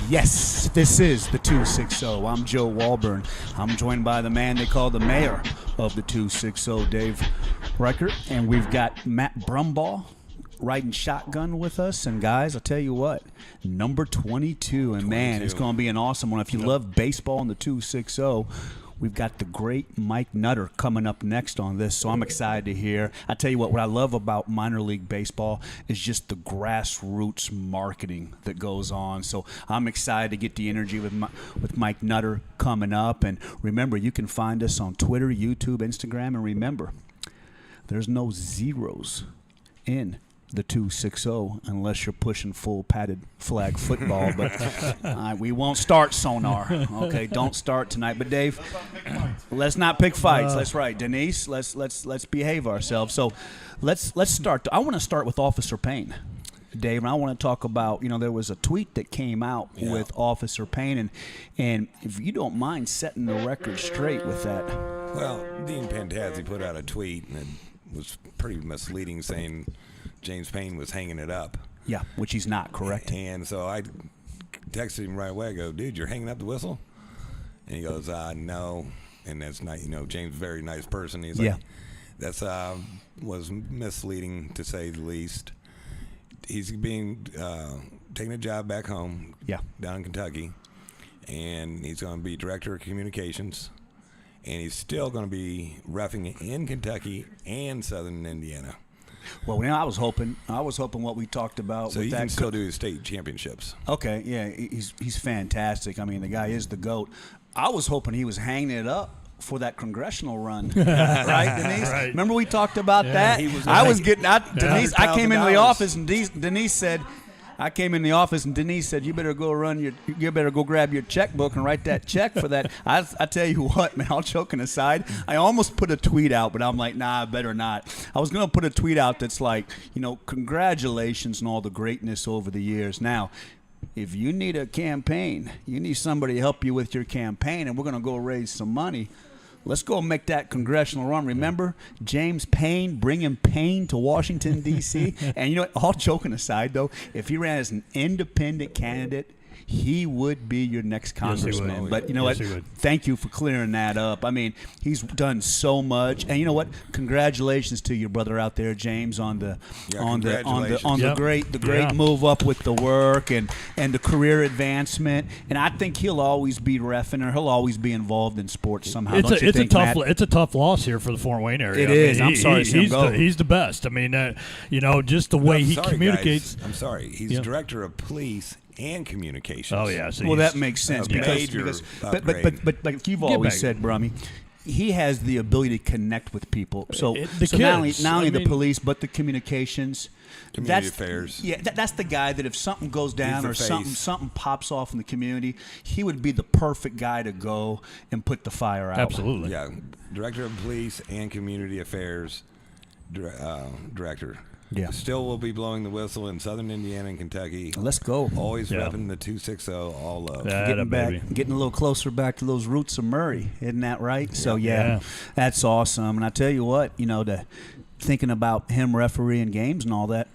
Yes, this is the 260. I'm Joe Walburn. I'm joined by the man they call the mayor of the 260, Dave Reichert. And we've got Matt Brumbaugh riding shotgun with us. And, guys, I'll tell you what, number 22. And, man, it's going to be an awesome one. If you love baseball in the 260, we've got the great Mike Nutter coming up next on this, so I'm excited to hear. I tell you what I love about minor league baseball is just the grassroots marketing that goes on. So I'm excited to get the energy with Mike Nutter coming up. And remember, you can find us on Twitter, YouTube, Instagram. And remember, there's no zeros in the 260 unless you're pushing full padded flag football. But we won't start sonar. Okay, don't start tonight. But Dave, let's not pick fights. That's right, Denise. Let's behave ourselves. So let's start. I want to start with Officer Payne, Dave, and I want to talk about, there was a tweet that came out with Officer Payne, and if you don't mind setting the record straight with that. Well, Dean Pentazzi put out a tweet and it was pretty misleading, saying James Payne was hanging it up. Yeah, which he's not, correct? And so I texted him right away. I go, dude, you're hanging up the whistle? And he goes, no. And that's not, James, very nice person. He's like, that's was misleading to say the least. He's being taking a job back home down in Kentucky, and he's going to be director of communications, and he's still going to be reffing in Kentucky and Southern Indiana. Well, I was hoping what we talked about. So with he that can still do his state championships. Okay, yeah, he's fantastic. I mean, the guy is the GOAT. I was hoping he was hanging it up for that congressional run, right, Denise? Right. Remember we talked about that? Denise, I came into the office and Denise said, you better go grab your checkbook and write that check for that. I tell you what, man, all joking aside, I almost put a tweet out, but I'm like, nah, I better not. I was going to put a tweet out that's like, congratulations on all the greatness over the years. Now, if you need a campaign, you need somebody to help you with your campaign, and we're going to go raise some money, let's go make that congressional run. Remember James Payne, bringing pain to Washington, D.C.? And all joking aside, though, if he ran as an independent candidate, he would be your next congressman. Yes, but you know what? Thank you for clearing that up. I mean, he's done so much, and you know what? Congratulations to your brother out there, James, on the great move up with the work and the career advancement. And I think he'll always be reffing, or he'll always be involved in sports somehow. It's a tough loss here for the Fort Wayne area. It is. I'm sorry, he's the best. I mean, just the way he communicates. Guys, I'm sorry. He's director of police and communications. Oh yeah. So that makes sense because but like you've always said, Brummy, he has the ability to connect with people. So not only the police, but the communications. Community affairs. Yeah, that's the guy that if something goes down or something pops off in the community, he would be the perfect guy to go and put the fire out. Absolutely. Yeah, director of police and community affairs director. Yeah. Still will be blowing the whistle in Southern Indiana and Kentucky. Let's go. Always repping the 260, all love. Getting a little closer back to those roots of Murray. Isn't that right? So, that's awesome. And I tell you what, thinking about him refereeing games and all that,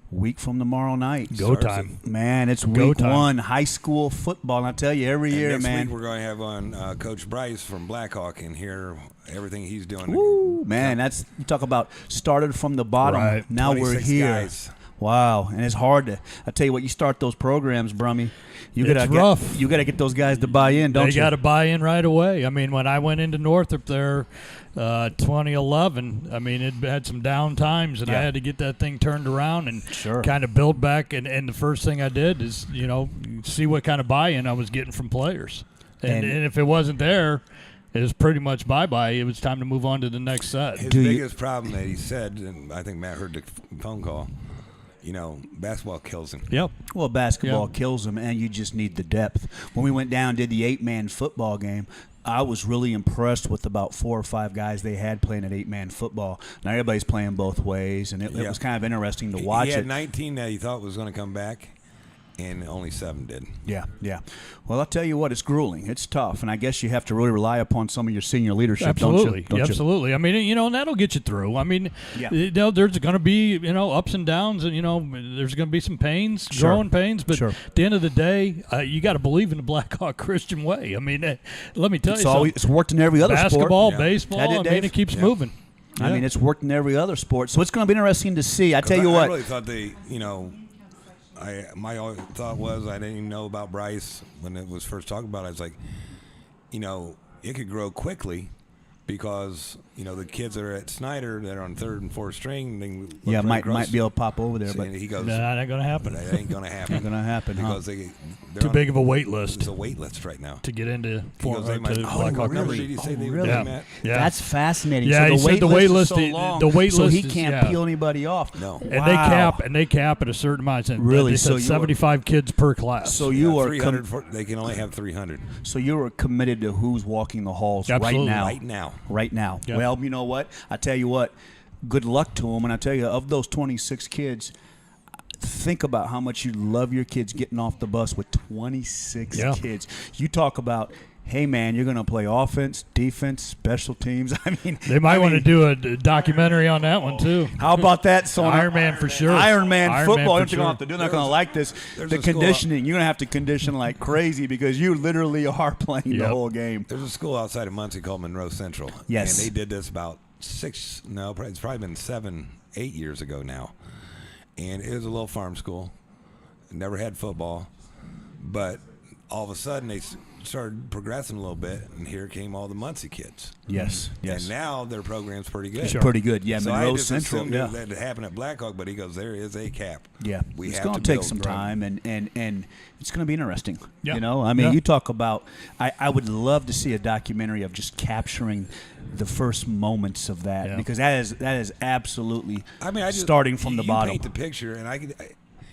week from tomorrow night. Go time. Man, it's week one, high school football. And I tell you, every year, next man. Next week we're going to have on Coach Bryce from Blackhawk and hear everything he's doing. Woo, man, you talk about started from the bottom. Right. Now we're here. Guys. Wow, and it's hard to. I tell you what, you start those programs, Brummy. It's rough. You got to get those guys to buy in, don't you? They got to buy in right away. I mean, when I went into Northrop there, 2011, I mean, it had some down times, and I had to get that thing turned around and kind of build back. And the first thing I did is, see what kind of buy-in I was getting from players. And if it wasn't there, it was pretty much bye-bye. It was time to move on to the next set. His biggest problem that he said, and I think Matt heard the phone call, basketball kills him. Yep. Well, basketball kills him, and you just need the depth. When we went down and did the 8-man football game, I was really impressed with about 4 or 5 guys they had playing at 8-man football. Now everybody's playing both ways, and it was kind of interesting to watch. He had it. 19 that he thought was going to come back, and only 7 did. Yeah. Well, I'll tell you what, it's grueling. It's tough, and I guess you have to really rely upon some of your senior leadership, Absolutely. don't you? Absolutely. I mean, and that'll get you through. I mean, there's going to be, ups and downs, and, there's going to be some pains, growing pains, but at the end of the day, you got to believe in the Blackhawk Christian way. I mean, let me tell you something. It's worked in every other Basketball, sport. baseball, it keeps moving. Yeah. I mean, it's worked in every other sport, so it's going to be interesting to see. I tell you what. I really thought my thought was I didn't even know about Bryce when it was first talked about. I was like, it could grow quickly because the kids that are at Snyder that are on 3rd and 4th string. Might be able to pop over there, but he goes, no, that ain't gonna happen. That ain't gonna happen. Not gonna happen because huh? they're too big of a wait list. It's a wait list right now to get into Blackhawk. Really? Did you say they really? Matt? Yeah. That's fascinating. Yeah, so the wait list is so long, the wait so list he can't peel anybody off. No, and they cap at a certain amount. Really? They said 75 kids per class. So you are 300. They can only have 300. So you are committed to who's walking the halls Absolutely. right now. Yep. Well, you know what? I tell you what. Good luck to them, and I tell you, of those 26 kids, think about how much you love your kids getting off the bus with 26 kids. You talk about, hey man, you're going to play offense, defense, special teams. I mean, they might want to do a documentary on that one too. How about that, Sonar? Iron Man for sure. Iron Man football. You're going to have to do. They're not going to like this. The conditioning. You're going to have to condition like crazy because you literally are playing the whole game. There's a school outside of Muncie called Monroe Central. Yes, and they did this about it's probably been 7-8 years ago now, and it was a little farm school. Never had football, but all of a sudden they started progressing a little bit, and here came all the Muncie kids. Yes. And now their program's pretty good. Sure. Pretty good. Yeah, so Monroe I just Central. assumed that happened at Blackhawk, but he goes, there is a cap. Yeah, it's going to take some time, and it's going to be interesting. Yeah. I mean, you talk about. I would love to see a documentary of just capturing the first moments of that because that is absolutely. Starting from the bottom. You paint the picture, and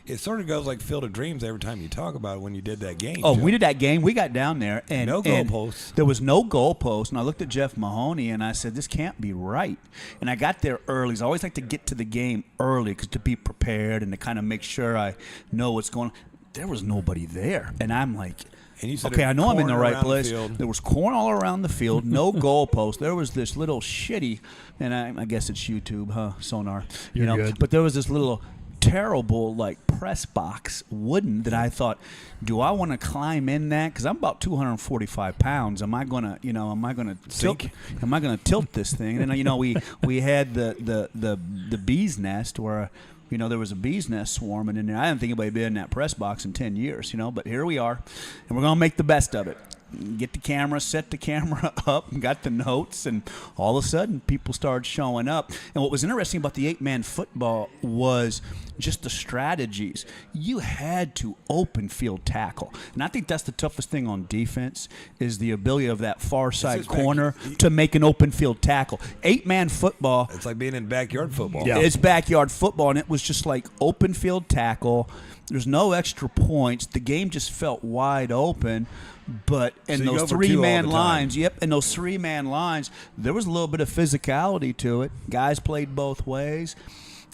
it sort of goes like Field of Dreams every time you talk about it when you did that game. Oh, we did that game. We got down there. And no goalposts. There was no goalpost. And I looked at Jeff Mahoney, and I said, this can't be right. And I got there early. So I always like to get to the game early to be prepared and to kind of make sure I know what's going on. There was nobody there. And I'm like, and you said okay, I know I'm in the right place. The there was corn all around the field, no goalpost. There was this little shitty, and I guess it's YouTube, huh, Sonar? You're good. But there was this little terrible press box wooden that I thought, do I want to climb in that? Because I'm about 245 pounds. Am I gonna tilt this thing? And then we had the bee's nest where. There was a bee's nest swarming in there. I didn't think anybody had been in that press box in 10 years, but here we are, and we're going to make the best of it. Get the camera, set the camera up, and got the notes, and all of a sudden people started showing up. And what was interesting about the 8-man football was just the strategies. You had to open field tackle. And I think that's the toughest thing on defense is the ability of that far side corner to make an open field tackle. 8-man football. It's like being in backyard football. Yeah. It's backyard football, and it was just like open field tackle. There's no extra points. The game just felt wide open. But in those 3-man lines, in those 3-man lines, there was a little bit of physicality to it. Guys played both ways.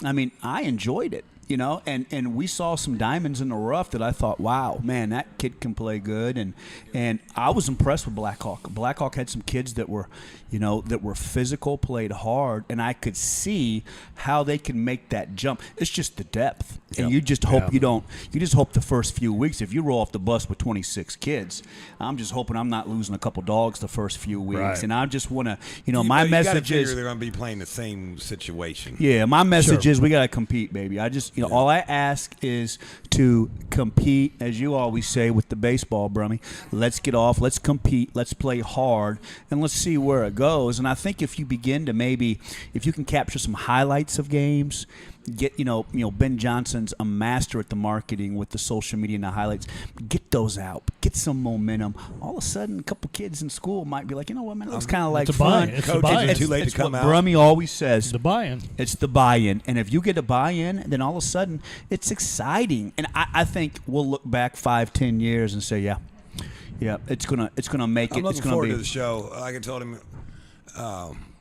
I mean, I enjoyed it, and we saw some diamonds in the rough that I thought, wow, man, that kid can play good. And I was impressed with Blackhawk. Blackhawk had some kids that were, that were physical, played hard, and I could see how they can make that jump. It's just the depth. And you just hope you just hope the first few weeks, if you roll off the bus with 26 kids, I'm just hoping I'm not losing a couple dogs the first few weeks. Right. And I just want to, my message is they're going to be playing the same situation. Yeah, my message is we got to compete, baby. I just, all I ask is to compete, as you always say with the baseball, Brummy. Let's get off, let's compete, let's play hard, and let's see where it goes. And I think if you begin to if you can capture some highlights of games, Get Ben Johnson's a master at the marketing with the social media and the highlights. Get those out. Get some momentum. All of a sudden, a couple kids in school might be like, you know what, man, it looks kind of like fun. It's the buy-in. It's too late to come out. Brummy always says. The buy-in. It's the buy-in. And if you get a buy-in, then all of a sudden it's exciting. And I think we'll look back 5-10 years and say, yeah, it's gonna make it. I'm looking it's gonna forward be to the show. Like I told him,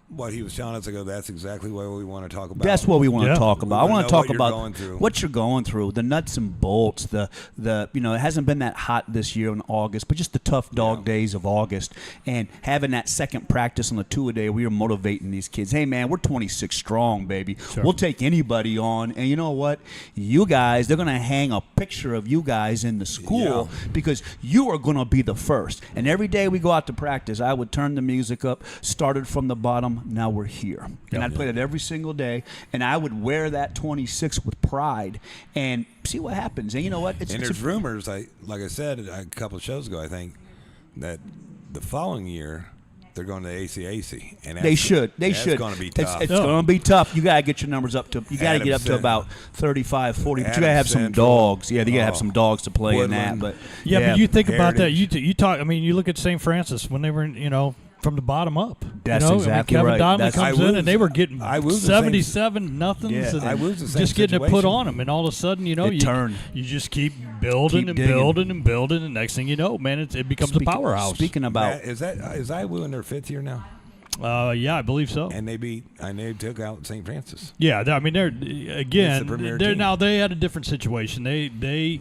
what he was telling us ago. That's exactly what we want to talk about. That's what we want to talk about. I want to talk about what you're going through, the nuts and bolts. The it hasn't been that hot this year in August, but just the tough dog days of August, and having that second practice on the 2-a-day. We are motivating these kids. Hey man, we're 26 strong, baby. Sure. We'll take anybody on, and you know what? You guys, they're gonna hang a picture of you guys in the school because you are gonna be the first. And every day we go out to practice, I would turn the music up, started from the bottom. Now we're here. And I'd play it every single day, and I would wear that 26 with pride and see what happens. And you know what? There's rumors, like I said a couple of shows ago, I think, that the following year they're going to ACAC. And they should. It's going to be tough. It's going to be tough. You got to get your numbers up to. You got to get up to about 35, 40. But you got to have some dogs. Yeah, you got to have some dogs to play Woodland. in that. But but you think about that. You talk. I mean, you look at St. Francis when they were, from the bottom up. That's exactly Kevin right. Donnelly comes in, and they were getting 77 nothings, and just getting it put on them. And all of a sudden, you just keep building and building and building. And next thing you know, man, it becomes a powerhouse. Speaking about, is IWU in their 5th year now? Yeah, I believe so. And they took out St. Francis. Yeah, I mean, they had a different situation. They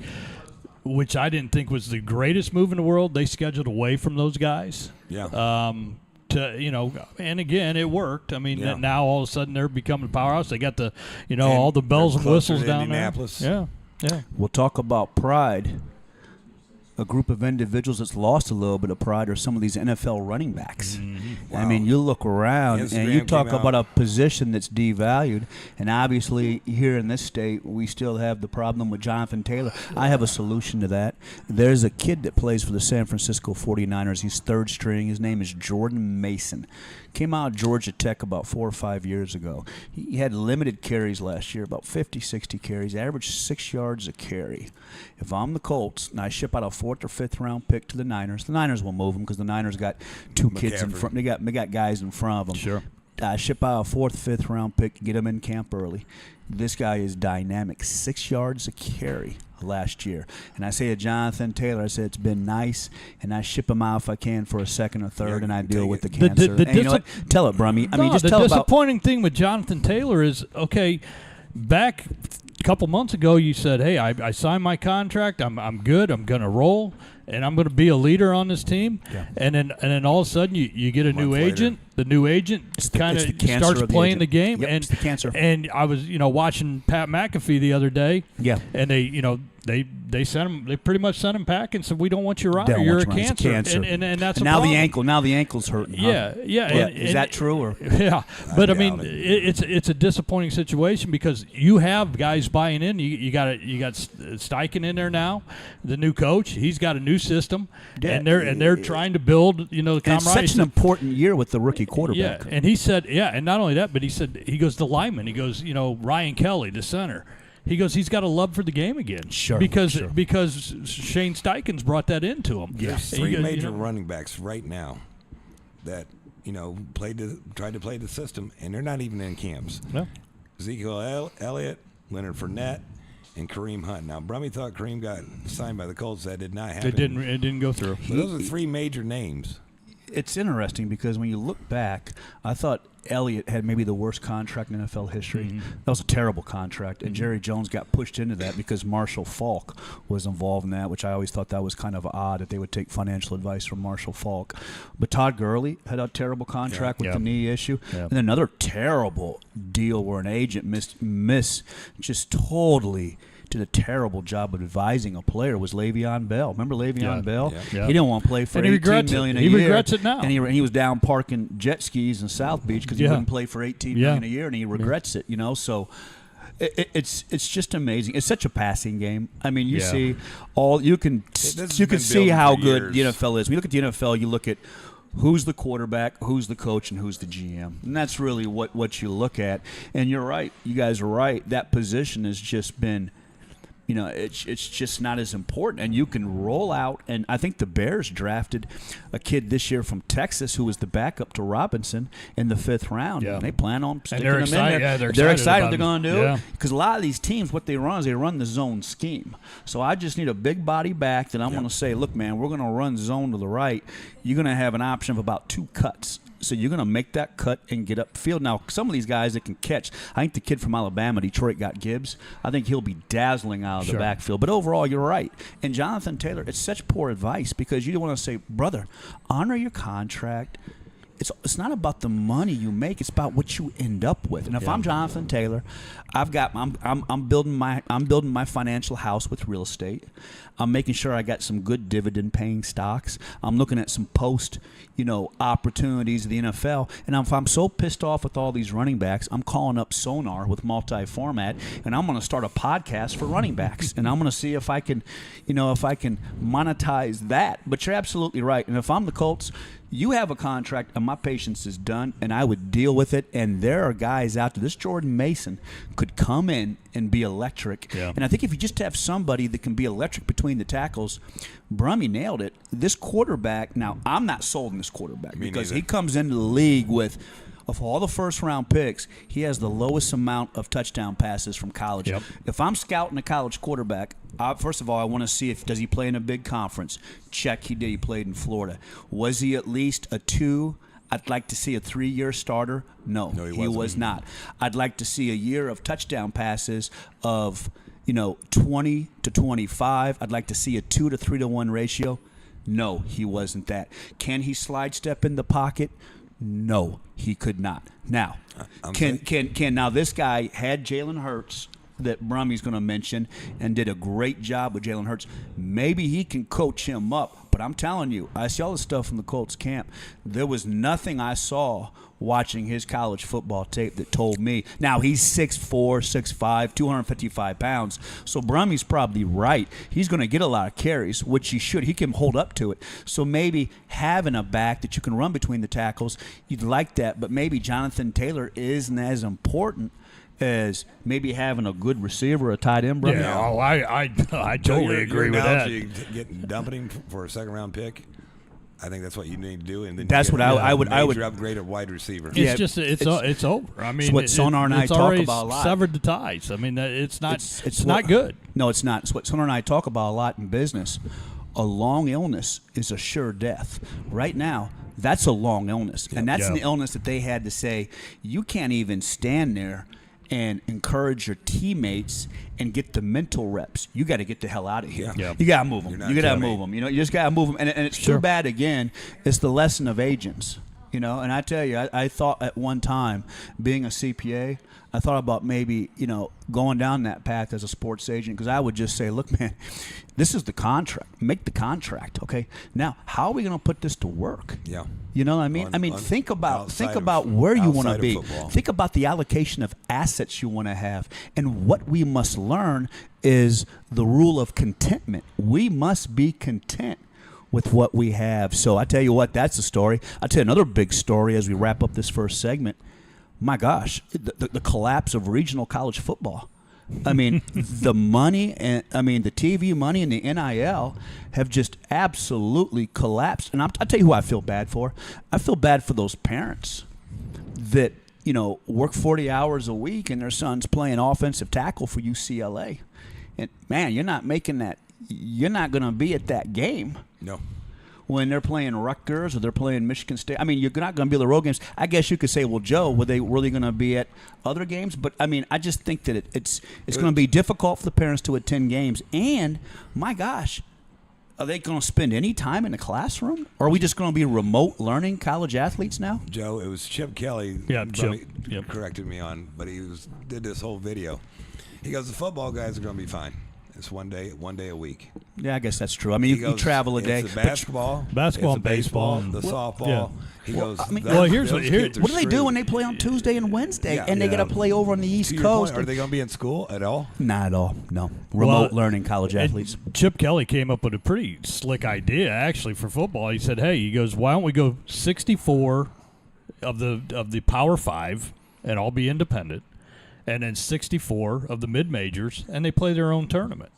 which I didn't think was the greatest move in the world. They scheduled away from those guys. Yeah. And again, it worked. I mean, now all of a sudden they're becoming a powerhouse. They got all the bells and whistles down there. Yeah. We'll talk about pride. A group of individuals that's lost a little bit of pride are some of these NFL running backs. Mm-hmm. Wow. I mean, you look around and you talk about a position that's devalued, and obviously here in this state we still have the problem with Jonathan Taylor. I have a solution to that. There's a kid that plays for the San Francisco 49ers. He's third string. His name is Jordan Mason. Came out of Georgia Tech about 4 or 5 years ago. He had limited carries last year, about 50, 60 carries, averaged 6 yards a carry. If I'm the Colts and I ship out a 4th or 5th round pick to the Niners will move him because the Niners got two kids in front. They got guys in front of them. Sure. Ship out a 4th, 5th round pick, get him in camp early. This guy is dynamic, 6 yards a carry last year. And I say to Jonathan Taylor, I said it's been nice, and I ship him out if I can for a 2nd or 3rd, and I deal with the cancer. And you know what? Tell it, Brummy. The disappointing thing with Jonathan Taylor is, back a couple months ago you said, hey, I signed my contract, I'm good, I'm going to roll, and I'm going to be a leader on this team. Yeah. And then all of a sudden you get a new agent. The new agent kind of starts playing the game. Yep, and it's the cancer. And I was watching Pat McAfee the other day. Yeah. And they sent him. They pretty much sent him back and said, "We don't want you around. You're a cancer." And that's now the ankle. Now the ankle's hurting. Yeah, huh? yeah. Is that true? Or yeah, but I mean, it's a disappointing situation because you have guys buying in. You got Steichen in there now, the new coach. He's got a new system, and they're trying to build. The camaraderie. It's such an important year with the rookie quarterback. Yeah, and he said, and not only that, but he goes the lineman. He goes, Ryan Kelly, the center. He goes, he's got a love for the game again. Sure. Because Shane Steichen's brought that into him. Yeah. There's 3 major running backs right now that tried to play the system, and they're not even in camps. No. Ezekiel Elliott, Leonard Fournette, and Kareem Hunt. Now, Brummy thought Kareem got signed by the Colts. That did not happen. It didn't go through. But those are 3 major names. It's interesting because when you look back, I thought Elliott had maybe the worst contract in NFL history. Mm-hmm. That was a terrible contract, and Jerry Jones got pushed into that because Marshall Faulk was involved in that, which I always thought that was kind of odd that they would take financial advice from Marshall Faulk. But Todd Gurley had a terrible contract with the knee issue. Yeah. And another terrible deal where an agent missed just totally did a terrible job of advising a player was Le'Veon Bell. Remember Le'Veon Bell? Yeah. He didn't want to play for $18 million a year. He regrets it now. And he was down parking jet skis in South Beach because he wouldn't play for $18 million a year, and he regrets it. So it's just amazing. It's such a passing game. I mean, you see you can see how good the NFL is. When you look at the NFL, you look at who's the quarterback, who's the coach, and who's the GM. And that's really what you look at. And you're right. You guys are right. That position has just been, it's just not as important. And you can roll out. And I think the Bears drafted a kid this year from Texas who was the backup to Robinson in the 5th round. Yeah. And they plan on sticking him in there. Yeah, they're excited they're going to do yeah. it. Because a lot of these teams, what they run is they run the zone scheme. So I just need a big body back that I'm going to say, look, man, we're going to run zone to the right. You're going to have an option of about 2 cuts. So you're going to make that cut and get upfield. Now, some of these guys that can catch, I think the kid from Alabama, Detroit, got Gibbs. I think he'll be dazzling out of the backfield. But overall, you're right. And Jonathan Taylor, it's such poor advice because you don't want to say, brother, honor your contract. It's not about the money you make; it's about what you end up with. And if I'm Jonathan Taylor, I'm building my financial house with real estate. I'm making sure I got some good dividend-paying stocks. I'm looking at some post, opportunities of the NFL. And if I'm so pissed off with all these running backs, I'm calling up Sonar with multi-format, and I'm going to start a podcast for running backs. And I'm going to see if I can, monetize that. But you're absolutely right. And if I'm the Colts, you have a contract, and my patience is done, and I would deal with it. And there are guys out there. This Jordan Mason could come in and be electric. Yeah. And I think if you just have somebody that can be electric between the tackles, Brummy nailed it. This quarterback, now I'm not sold on this quarterback because he comes into the league with, of all the first-round picks, he has the lowest amount of touchdown passes from college. Yep. If I'm scouting a college quarterback, first of all, I want to see does he play in a big conference. Check, he did. He played in Florida. Was he at least a 2? I'd like to see a 3-year starter. No, he was not. I'd like to see a year of touchdown passes of 20 to 25. I'd like to see a 2 to 3 to 1 ratio. No, he wasn't that. Can he slide step in the pocket? No, he could not. Now, now this guy had Jalen Hurts that Brummy's going to mention and did a great job with Jalen Hurts. Maybe he can coach him up. But I'm telling you, I see all the stuff from the Colts camp. There was nothing I saw watching his college football tape that told me. Now, he's 6'4", 6'5", 255 pounds. So Brummy's probably right. He's going to get a lot of carries, which he should. He can hold up to it. So maybe having a back that you can run between the tackles, you'd like that. But maybe Jonathan Taylor isn't as important as maybe having a good receiver, a tight end, brother. Yeah, I totally agree with that. Dumping him for a 2nd-round pick, I think that's what you need to do. And then that's what I would upgrade at wide receiver. It's over. I mean, it's what Sonar and I talk about a lot. Severed the ties. I mean, it's not good. No, it's not. It's what Sonar and I talk about a lot in business. A long illness is a sure death. Right now, that's a long illness, and that's an illness that they had to say you can't even stand there and encourage your teammates and get the mental reps. You got to get the hell out of here. Yeah. You got to move them. You got to move them. You just got to move them. And it's too bad, again, it's the lesson of agents. And I tell you, I thought at one time, being a CPA, I thought about maybe, going down that path as a sports agent, because I would just say, look, man, this is the contract. Make the contract, okay? Now, how are we going to put this to work? Yeah. You know what I mean? Think about where you want to be. Think about the allocation of assets you want to have. And what we must learn is the rule of contentment. We must be content with what we have. So I tell you what, that's the story. I'll tell you another big story as we wrap up this first segment. My gosh, the collapse of regional college football. I mean, the money and the TV money and the NIL have just absolutely collapsed. And I'll tell you who I feel bad for. I feel bad for those parents that work 40 hours a week and their son's playing offensive tackle for UCLA. And man, you're not making that. You're not going to be at that game. No. When they're playing Rutgers or they're playing Michigan State. I mean, you're not going to be at the road games. I guess you could say, well, Joe, were they really going to be at other games? But, I just think that it's going to be difficult for the parents to attend games. And, my gosh, are they going to spend any time in the classroom? Or are we just going to be remote learning college athletes now? Joe, it was Chip Kelly. Yeah, Chip. Corrected me on, but he did this whole video. He goes, the football guys are going to be fine. It's one day a week. Yeah, I guess that's true. I mean, you travel a day. It's the basketball, and baseball, the softball. Yeah. He goes. I mean, here's what do they do when they play on Tuesday and Wednesday, and they got to play over on the East Coast? Point, are they going to be in school at all? Not at all. No. Remote learning college athletes. Chip Kelly came up with a pretty slick idea, actually, for football. He said, "Hey, why don't we go 64 of the Power 5 and all be independent, and then 64 of the mid majors, and they play their own tournament."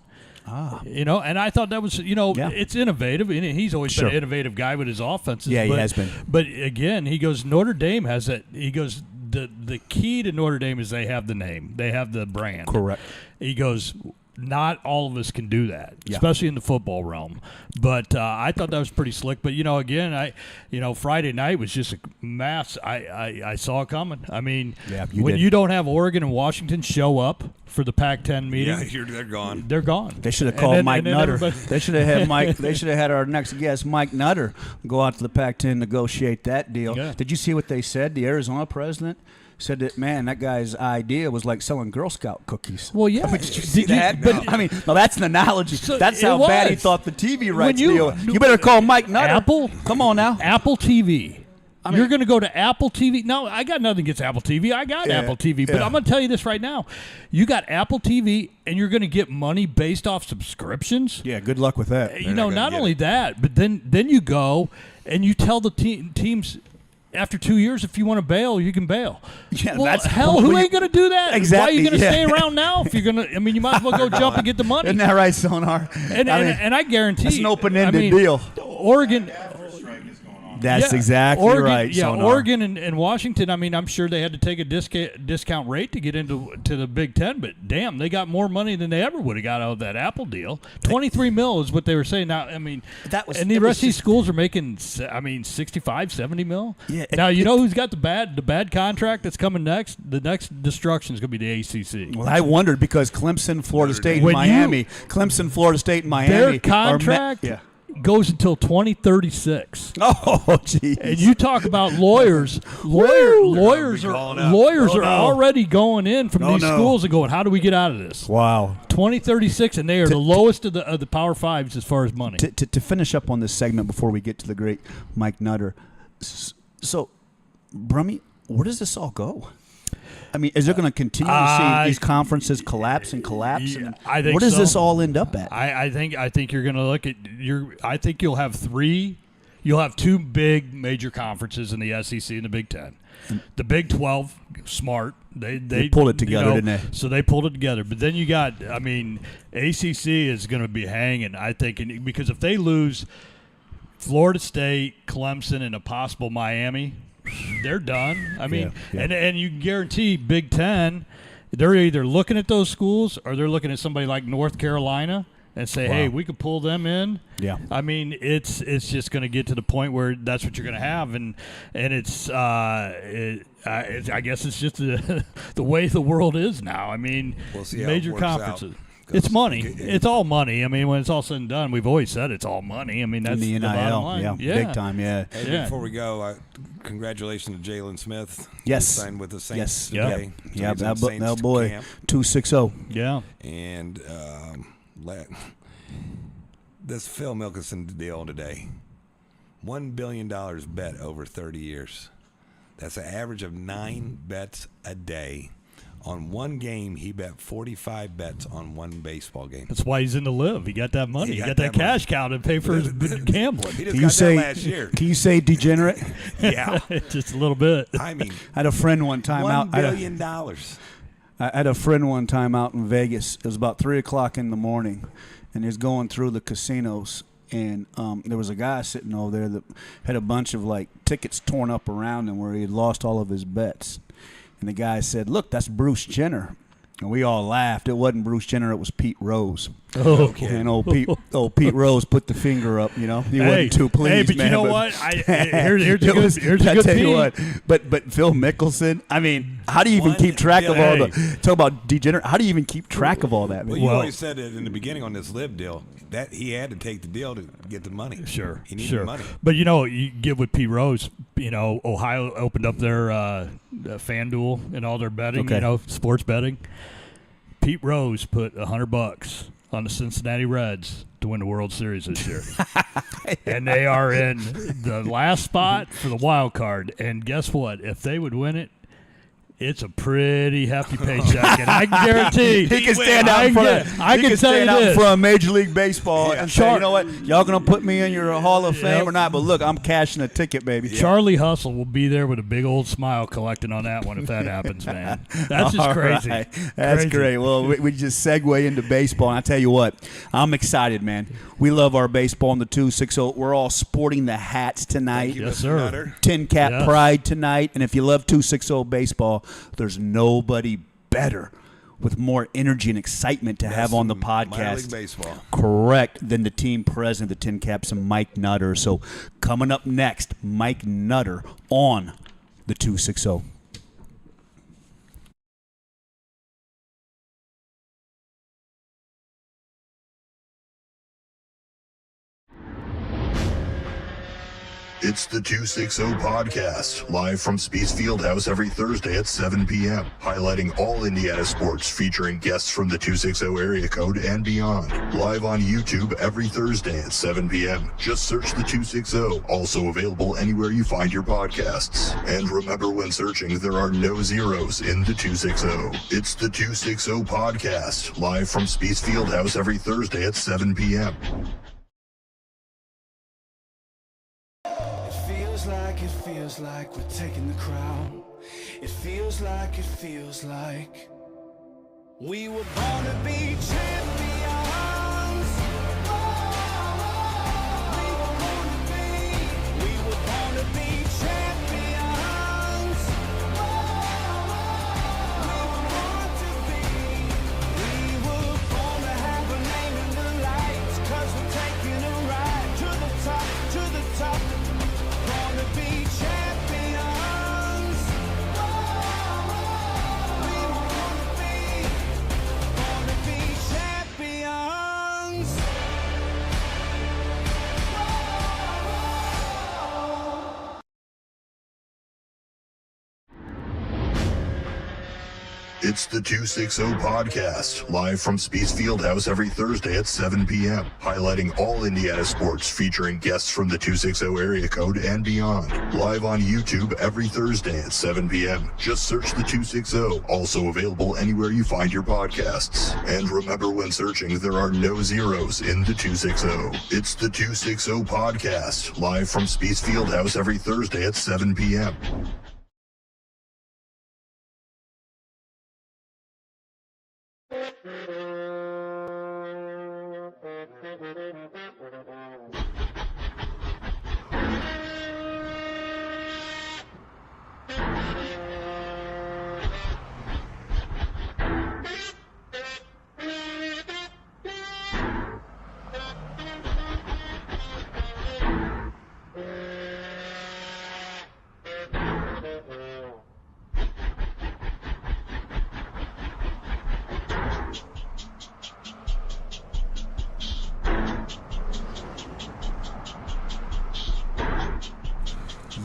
And I thought that was, it's innovative. And he's always been an innovative guy with his offenses. Yeah, he has been. But again, he goes, Notre Dame has that. He goes, the key to Notre Dame is they have the name, they have the brand. Correct. He goes, not all of us can do that, especially in the football realm. But I thought that was pretty slick. But again, Friday night was just a mass. I saw it coming. I mean, you don't have Oregon and Washington show up for the Pac-10 meeting, they're gone. They're gone. They should have called Mike Nutter. They should have had Mike. They should have had our next guest, Mike Nutter, go out to the Pac-10 negotiate that deal. Yeah. Did you see what they said? The Arizona president said that, man, that guy's idea was like selling Girl Scout cookies. Well, yeah. I mean, did you see that? But I mean, no, that's an analogy. So that's how bad he thought the TV rights deal. You better call Mike Nutter. Apple? Come on now. Apple TV. You're going to go to Apple TV. No, I got nothing against Apple TV. I got Apple TV. But I'm going to tell you this right now. You got Apple TV, and you're going to get money based off subscriptions. Yeah, good luck with that. Not only that, but then you go and you tell the teams – after 2 years, if you want to bail, you can bail. Yeah, well, who ain't going to do that? Exactly. Why are you going to stay around now if you're going to? I mean, you might as well go jump and get the money. Isn't that right, Sonar? And I guarantee it's an open-ended deal. Oregon. That's exactly right. Yeah, Sonar. Oregon and Washington. I mean, I'm sure they had to take a discount rate to get into the Big Ten, but damn, they got more money than they ever would have got out of that Apple deal. $23 million is what they were saying. Now, I mean, the rest of these schools are making, $65, $70 million. Yeah. Now you know who's got the bad contract that's coming next. The next destruction is going to be the ACC. Well, I wondered because Clemson, Florida State, and Miami. Their contract. Goes until 2036. Oh, jeez. And you talk about lawyers. Lawyers are already going in from these schools and going, how do we get out of this? Wow. 2036, and they are the lowest of the Power Fives as far as money. To finish up on this segment before we get to the great Mike Nutter, so, Brummy, where does this all go? I mean, is there going to continue to see these conferences collapse? I think where does this all end up at? I think you're going to look at I think you'll have two big major conferences in the SEC and the Big Ten. The Big 12, smart. They pulled it together, didn't they? So they pulled it together. But then you got, ACC is going to be hanging, I think, because if they lose Florida State, Clemson, and a possible Miami, they're done. I mean, and you can guarantee Big Ten, they're either looking at those schools or they're looking at somebody like North Carolina and say, hey, we could pull them in. Yeah. I mean, it's just going to get to the point where that's what you're going to have, and it's I guess it's just the way the world is now. I mean, major conferences. It's money. It's all money. I mean, when it's all said and done, we've always said it's all money. I mean, that's the NIL. bottom line. Big time, Hey, before we go, congratulations to Jalen Smith. Yes. He signed with the Saints today. Yeah, that boy, 260. Yeah. And this Phil Mickelson deal today, $1 billion bet over 30 years. That's an average of 9 bets a day. On one game, he bet 45 bets on one baseball game. That's why he's in the live. He got that money. He got that cash cow to pay for his gambling. He just got that last year. Can you say degenerate? Yeah. Just a little bit. I mean, I had a friend one time $1 billion. I had a friend one time out in Vegas. It was about 3 o'clock in the morning, and he was going through the casinos. And there was a guy sitting over there that had a bunch of, tickets torn up around him where he had lost all of his bets. And the guy said, look, that's Bruce Jenner. And we all laughed. It wasn't Bruce Jenner. It was Pete Rose. Oh, okay. And old Pete Rose put the finger up, He wasn't too pleased, Hey, but man, you know what? Here's a good team. But Phil Mickelson, I mean, how do you even keep track of all the – talk about degenerate. How do you even keep track of all that? Well, you always said it in the beginning on this live deal that he had to take the deal to get the money. Sure. He needed money. But, you get with Pete Rose, Ohio opened up their FanDuel and all their betting, sports betting. Pete Rose put $100 on the Cincinnati Reds to win the World Series this year. And they are in the last spot for the wild card. And guess what? If they would win it, it's a pretty hefty paycheck, and I can guarantee he can stand out in front of Major League Baseball and say, you know what, y'all going to put me in your Hall of Fame or not, but look, I'm cashing a ticket, baby. Charlie Hustle will be there with a big old smile collecting on that one if that happens, man. That's just crazy. Right. That's crazy. Great. Well, we just segue into baseball, and I tell you what, I'm excited, man. We love our baseball in the 260. We're all sporting the hats tonight. Thank you, yes, Mr. sir. Nutter. TinCap Pride tonight, and if you love 260 baseball, there's nobody better with more energy and excitement to have on the podcast. Minor League Baseball. Correct, than the team president, the TinCaps, and Mike Nutter. So coming up next, Mike Nutter on the 260. It's the 260 podcast, live from Spiece Fieldhouse every Thursday at 7 p.m., highlighting all Indiana sports, featuring guests from the 260 area code and beyond. Live on YouTube every Thursday at 7 p.m. Just search the 260, also available anywhere you find your podcasts. And remember, when searching, there are no zeros in the 260. It's the 260 podcast, live from Spiece Fieldhouse every Thursday at 7 p.m. It feels like we're taking the crown. It feels like we were born to be champions. We were born to be champions. We were born to have a name in the lights, 'cause we're taking a ride to the top, to the top. Born to be champions. We were born to be champions. It's the 260 podcast, live from Spiece Fieldhouse every Thursday at 7 p.m., highlighting all Indiana sports, featuring guests from the 260 area code and beyond. Live on YouTube every Thursday at 7 p.m. Just search the 260, also available anywhere you find your podcasts. And remember, when searching, there are no zeros in the 260. It's the 260 podcast, live from Spiece Fieldhouse every Thursday at 7 p.m.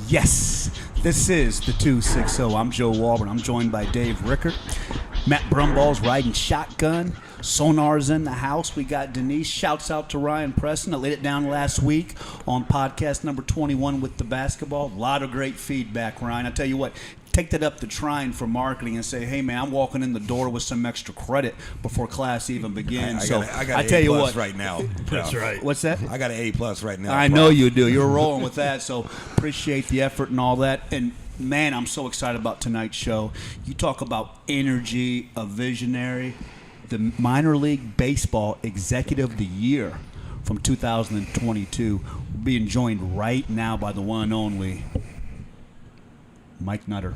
Yes, this is the 260. I'm Joe Walburn. I'm joined by Dave Rickert. Matt Brumball's riding shotgun. Sonar's in the house. We got Denise. Shouts out to Ryan Preston. I laid it down last week on podcast number 21 with the basketball. A lot of great feedback, Ryan. I tell you what, take that up to Trine for marketing and say, hey, man, I'm walking in the door with some extra credit before class even begins. I got I an tell you A+ what, right now. That's right. What's that? I got an A+ right now. I know you do. You're rolling with that, so appreciate the effort and all that. And, man, I'm so excited about tonight's show. You talk about energy, a visionary, the minor league baseball executive of the year from 2022, being joined right now by the one and only Mike Nutter.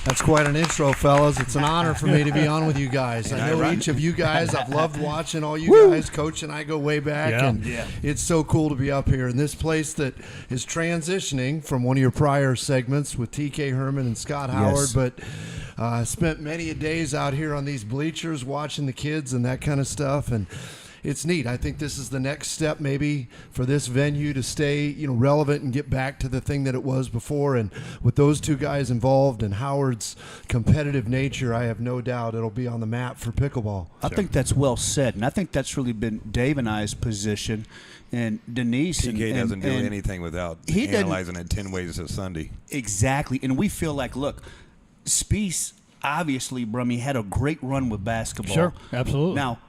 That's quite an intro, fellas. It's an honor for me to be on with you guys. I know each of you guys. I've loved watching all you guys. Coach and I go way back, and it's so cool to be up here in this place that is transitioning from one of your prior segments with TK Herman and Scott Howard. But I spent many days out here on these bleachers watching the kids and that kind of stuff, and it's neat. I think this is the next step maybe for this venue to stay, relevant and get back to the thing that it was before. And with those two guys involved and Howard's competitive nature, I have no doubt it'll be on the map for pickleball. I think that's well said, and I think that's really been Dave and I's position. And Denise TK doesn't do anything without analyzing it 10 ways to Sunday. Exactly. And we feel like, look, Spiece, obviously, Brummy, had a great run with basketball. Sure, absolutely. Now,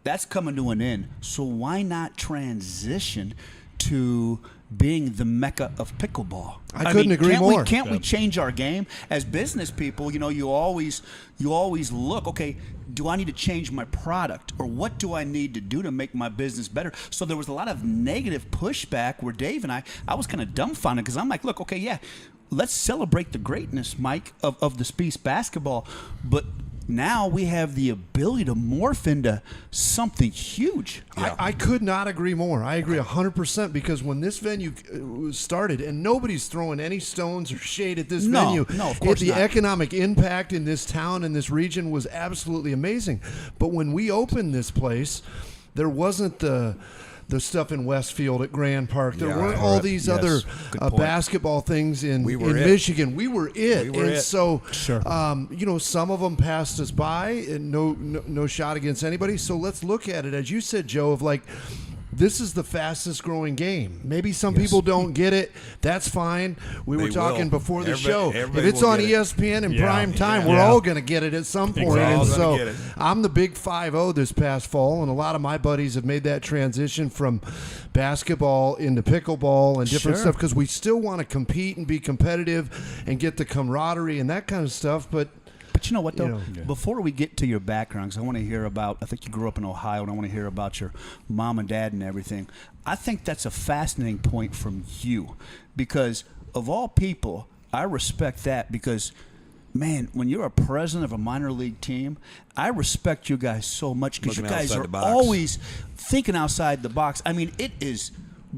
that's coming to an end. So why not transition to being the mecca of pickleball? I couldn't agree more. Can't we change our game as business people? You always look, okay, do I need to change my product, or what do I need to do to make my business better? So there was a lot of negative pushback where Dave and I was kind of dumbfounded, because I'm like, look, okay, yeah, let's celebrate the greatness, Mike, of the Spiece basketball, but now we have the ability to morph into something huge. Yeah. I could not agree more. I agree 100%, because when this venue started, and nobody's throwing any stones or shade at this venue, of course the not. economic impact in this town and this region was absolutely amazing. But when we opened this place, there wasn't the stuff in Westfield at Grand Park. There weren't all these other basketball things in Michigan. We were it. So, some of them passed us by, and no shot against anybody. So let's look at it, as you said, Joe, of like, this is the fastest growing game. Maybe some people don't get it. That's fine. We were talking before the show. If it's on ESPN in prime time, we're all going to get it at some point. And so I'm the big 5-0 this past fall, and a lot of my buddies have made that transition from basketball into pickleball and different stuff, because we still want to compete and be competitive and get the camaraderie and that kind of stuff. But you know what, though? Before we get to your backgrounds, I want to hear about, I think you grew up in Ohio, and I want to hear about your mom and dad and everything. I think that's a fascinating point from you, because of all people, I respect that, because, man, when you're a president of a minor league team, I respect you guys so much, because you guys are always thinking outside the box. I mean, it is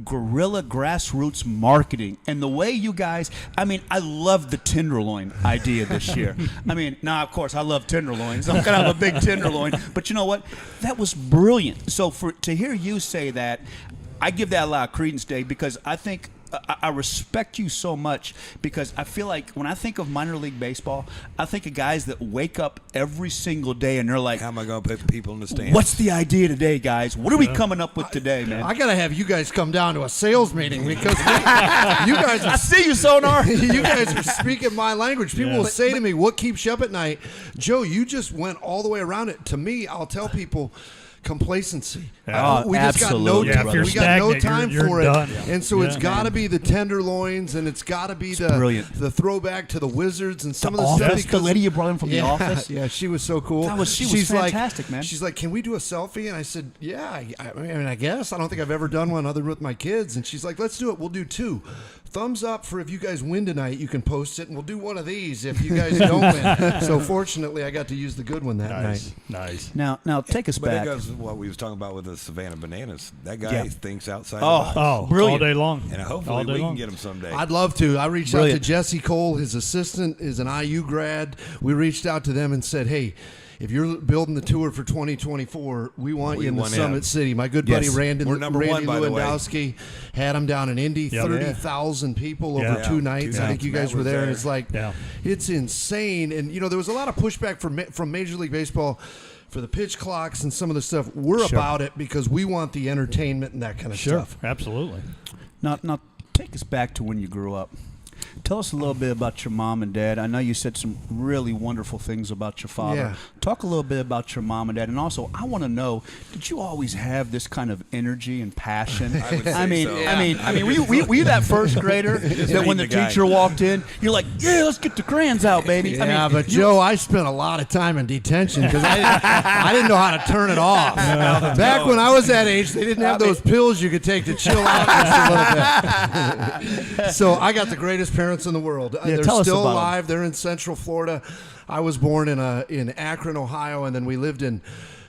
guerrilla grassroots marketing, and the way you guys, I love the tenderloin idea this year. Now of course I love tenderloins. I'm kind of a big tenderloin, but you know what? That was brilliant. So to hear you say that, I give that a lot of credence, Dave, because I think I respect you so much, because I feel like when I think of minor league baseball, I think of guys that wake up every single day and they're like, how am I going to put people in the stands? What's the idea today, guys? What are we coming up with today, man? I got to have you guys come down to a sales meeting, because you guys I see you, Sonar. You guys are speaking my language. People will say to me, what keeps you up at night? Joe, you just went all the way around it. To me, I'll tell people, complacency. We just got no time. We got no time for it, and so it's got to be the tenderloins, and it's got to be the throwback to the Wizards and some of the stuff. The lady you brought in from the office. Yeah, she was so cool. She was fantastic, man. She's like, "Can we do a selfie?" And I said, "Yeah, I guess. I don't think I've ever done one other with my kids." And she's like, "Let's do it. We'll do 2. Thumbs up for if you guys win tonight. You can post it, and we'll do one of these if you guys don't win." So fortunately, I got to use the good one that night. Nice. Now take us back. But it goes to what we was talking about with the Savannah Bananas. That guy thinks outside the box. Oh, brilliant. All day long. And hopefully we can get him someday. I'd love to. I reached out to Jesse Cole. His assistant is an IU grad. We reached out to them and said, hey, if you're building the tour for 2024, we want you in the Summit City. My good buddy Randy Lewandowski had him down in Indy, 30,000 people over 2 nights. I think you guys were there. It's like, it's insane. And, there was a lot of pushback from Major League Baseball for the pitch clocks and some of the stuff. We're about it because we want the entertainment and that kind of stuff. Absolutely. Now, take us back to when you grew up. Tell us a little bit about your mom and dad. I know you said some really wonderful things about your father. Yeah. Talk a little bit about your mom and dad. And also, I want to know, did you always have this kind of energy and passion? I mean, were you that first grader that when the teacher walked in, you're like, yeah, let's get the crayons out, baby? Yeah, but Joe, I spent a lot of time in detention because I didn't know how to turn it off. Back when I was that age, they didn't have those pills you could take to chill out just a little bit. So I got the greatest parents in the world. They're still alive. They're in Central Florida. I was born in Akron, Ohio, and then we lived in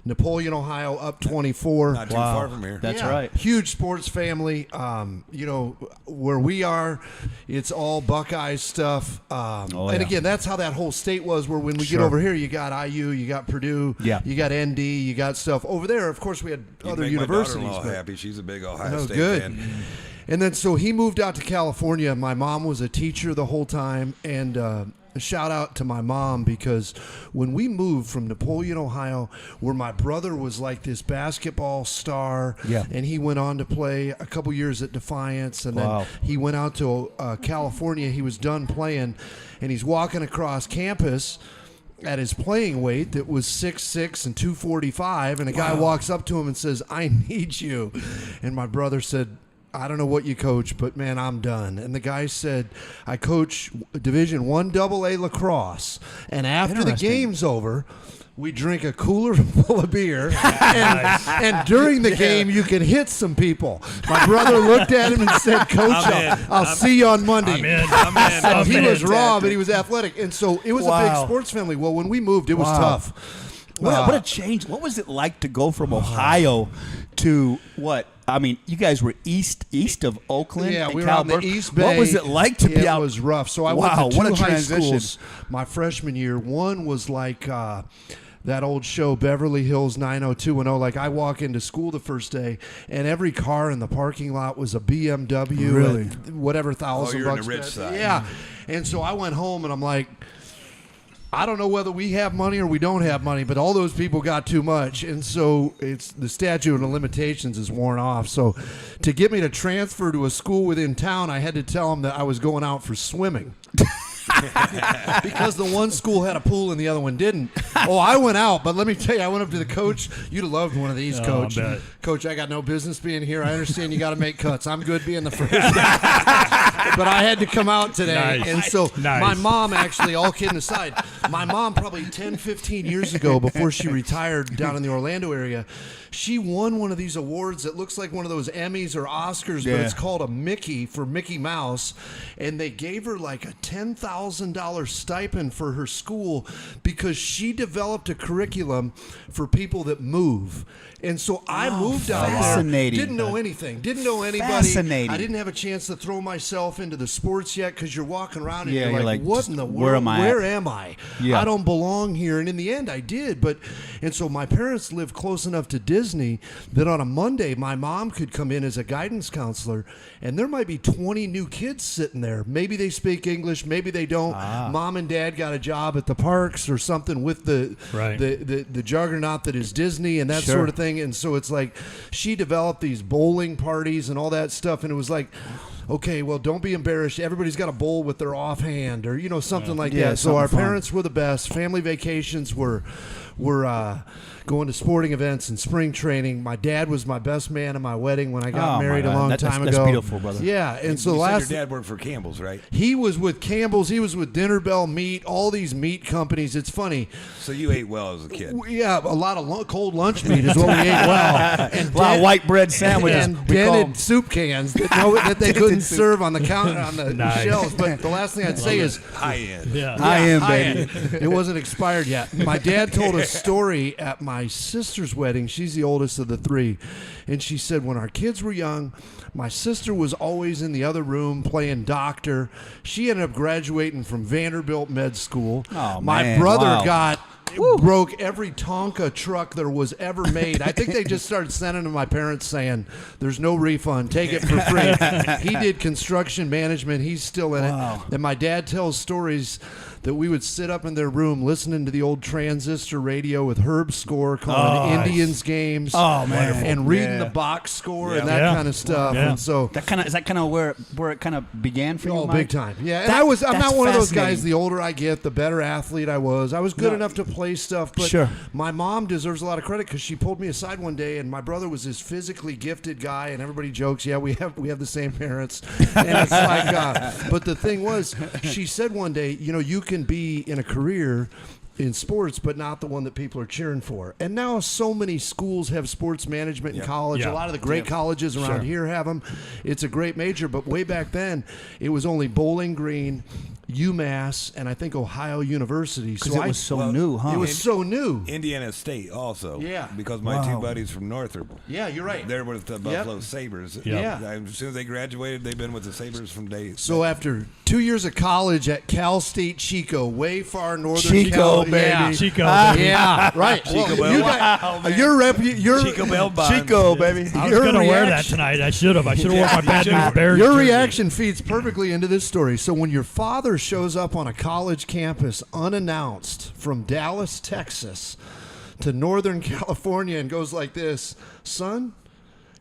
Napoleon, Ohio, up 24. Not too far from here. That's right. Huge sports family. Where we are, it's all Buckeye stuff. And again, that's how that whole state was. Where when we get over here, you got IU, you got Purdue, you got ND, you got stuff over there. Of course, we had other universities. My daughter-in-law happy. She's a big Ohio State good. fan. And then so he moved out to California. My mom was a teacher the whole time, and a shout out to my mom, because when we moved from Napoleon, Ohio, where my brother was like this basketball star, and he went on to play a couple years at Defiance, and then he went out to California. He was done playing, and he's walking across campus at his playing weight that was 6'6" and 245, and a guy walks up to him and says, "I need you." And my brother said, "I don't know what you coach, but man, I'm done." And the guy said, "I coach Division I AA lacrosse, and after the game's over, we drink a cooler full of beer, and during the game, you can hit some people." My brother looked at him and said, "Coach, I'll see you on Monday." I'm in. He was raw, but he was athletic, and so it was a big sports family. Well, when we moved, it was tough. What a change. What was it like to go from Ohio to what? I mean, you guys were east of Oakland. Yeah, and we were on the East Bay. What was it like to be out? It was rough. So I went to two high schools my freshman year. One was like that old show, Beverly Hills 90210. Like, I walk into school the first day, and every car in the parking lot was a BMW. Really? Whatever, $1,000 you're in bucks. the rich side. Yeah. And so I went home, and I'm like, I don't know whether we have money or we don't have money, but all those people got too much. And so it's the statute of limitations is worn off. So to get me to transfer to a school within town, I had to tell them that I was going out for swimming. Because the one school had a pool and the other one didn't. Oh, I went out, but let me tell you, I went up to the coach. You'd have loved one of these, Coach. I bet. Coach, I got no business being here. I understand you got to make cuts. I'm good being the first. But I had to come out today. Nice. And so Nice. my mom, actually, all kidding aside, my mom probably 10, 15 years ago, before she retired down in the Orlando area, she won one of these awards that looks like one of those Emmys or Oscars, but it's called a Mickey for Mickey Mouse. And they gave her like a $10,000 stipend for her school because she developed a curriculum for people that move. And so I moved out there, didn't know anything, didn't know anybody. Fascinating. I didn't have a chance to throw myself into the sports yet because you're walking around and you're you're like, what in the world? where am I Where at? am I? Yeah. I don't belong here. And in the end, I did. And so my parents lived close enough to Disney that on a Monday, my mom could come in as a guidance counselor, and there might be 20 new kids sitting there. Maybe they speak English, maybe they don't. Mom and dad got a job at the parks or something with the juggernaut that is Disney and that sort of thing. And so it's like she developed these bowling parties and all that stuff, and it was like, okay, well, don't be embarrassed. Everybody's got a bowl with their offhand or, something like that. So our parents were the best. Family vacations were going to sporting events and spring training. My dad was my best man in my wedding when I got married a long time ago. That's beautiful, brother. Yeah, and so your dad worked for Campbell's, right? He was with Campbell's. He was with Dinner Bell Meat, all these meat companies. It's funny. So you ate well as a kid. Yeah, a lot of cold lunch meat is what we ate well. And a lot of white bread sandwiches. And dented soup cans that they couldn't serve on the counter on the shelves. But the last thing I'd say is high end. Yeah. High end, baby. It wasn't expired yet. My dad told a story at my sister's wedding. She's the oldest of the three. And she said when our kids were young, my sister was always in the other room playing doctor. She ended up graduating from Vanderbilt Med School. Oh, my man. brother broke every Tonka truck there was ever made. I think they just started sending to my parents saying, there's no refund. Take it for free. He did construction management. He's still in it. And my dad tells stories that we would sit up in their room listening to the old transistor radio with Herb Score calling Indians games. Oh, man. And reading the box score and that kind of stuff. Yeah. And so Is that kind of where it kind of began for you, oh, Mike? big time. Yeah, and I'm that's not one of those fascinating. guys, the older I get, the better athlete I was. I was good enough to play stuff, but my mom deserves a lot of credit because she pulled me aside one day, and my brother was this physically gifted guy, and everybody jokes, yeah, we have the same parents. And it's like, but the thing was, she said one day, you can be in a career in sports, but not the one that people are cheering for. And now so many schools have sports management in college. A lot of the great colleges around here have them. It's a great major, but way back then, it was only Bowling Green, UMass, and I think Ohio University. Because it was so new, huh? It was so new. Indiana State also. Yeah. Because my two buddies from Northrop. Yeah, you're right. They're with the Buffalo Sabres. Yeah. As soon as they graduated, they've been with the Sabres from day. So after 2 years of college at Cal State Chico, way far northern Chico, Cal, baby. Yeah. Chico, baby. Yeah, right. Chico Well, your Chico Bell Bond. Chico, baby. I was going to wear that tonight. I should have. I should have worn my Bad News Bears Your jersey. reaction feeds perfectly into this story. So when your father shows up on a college campus unannounced from Dallas, Texas to Northern California and goes like this, son,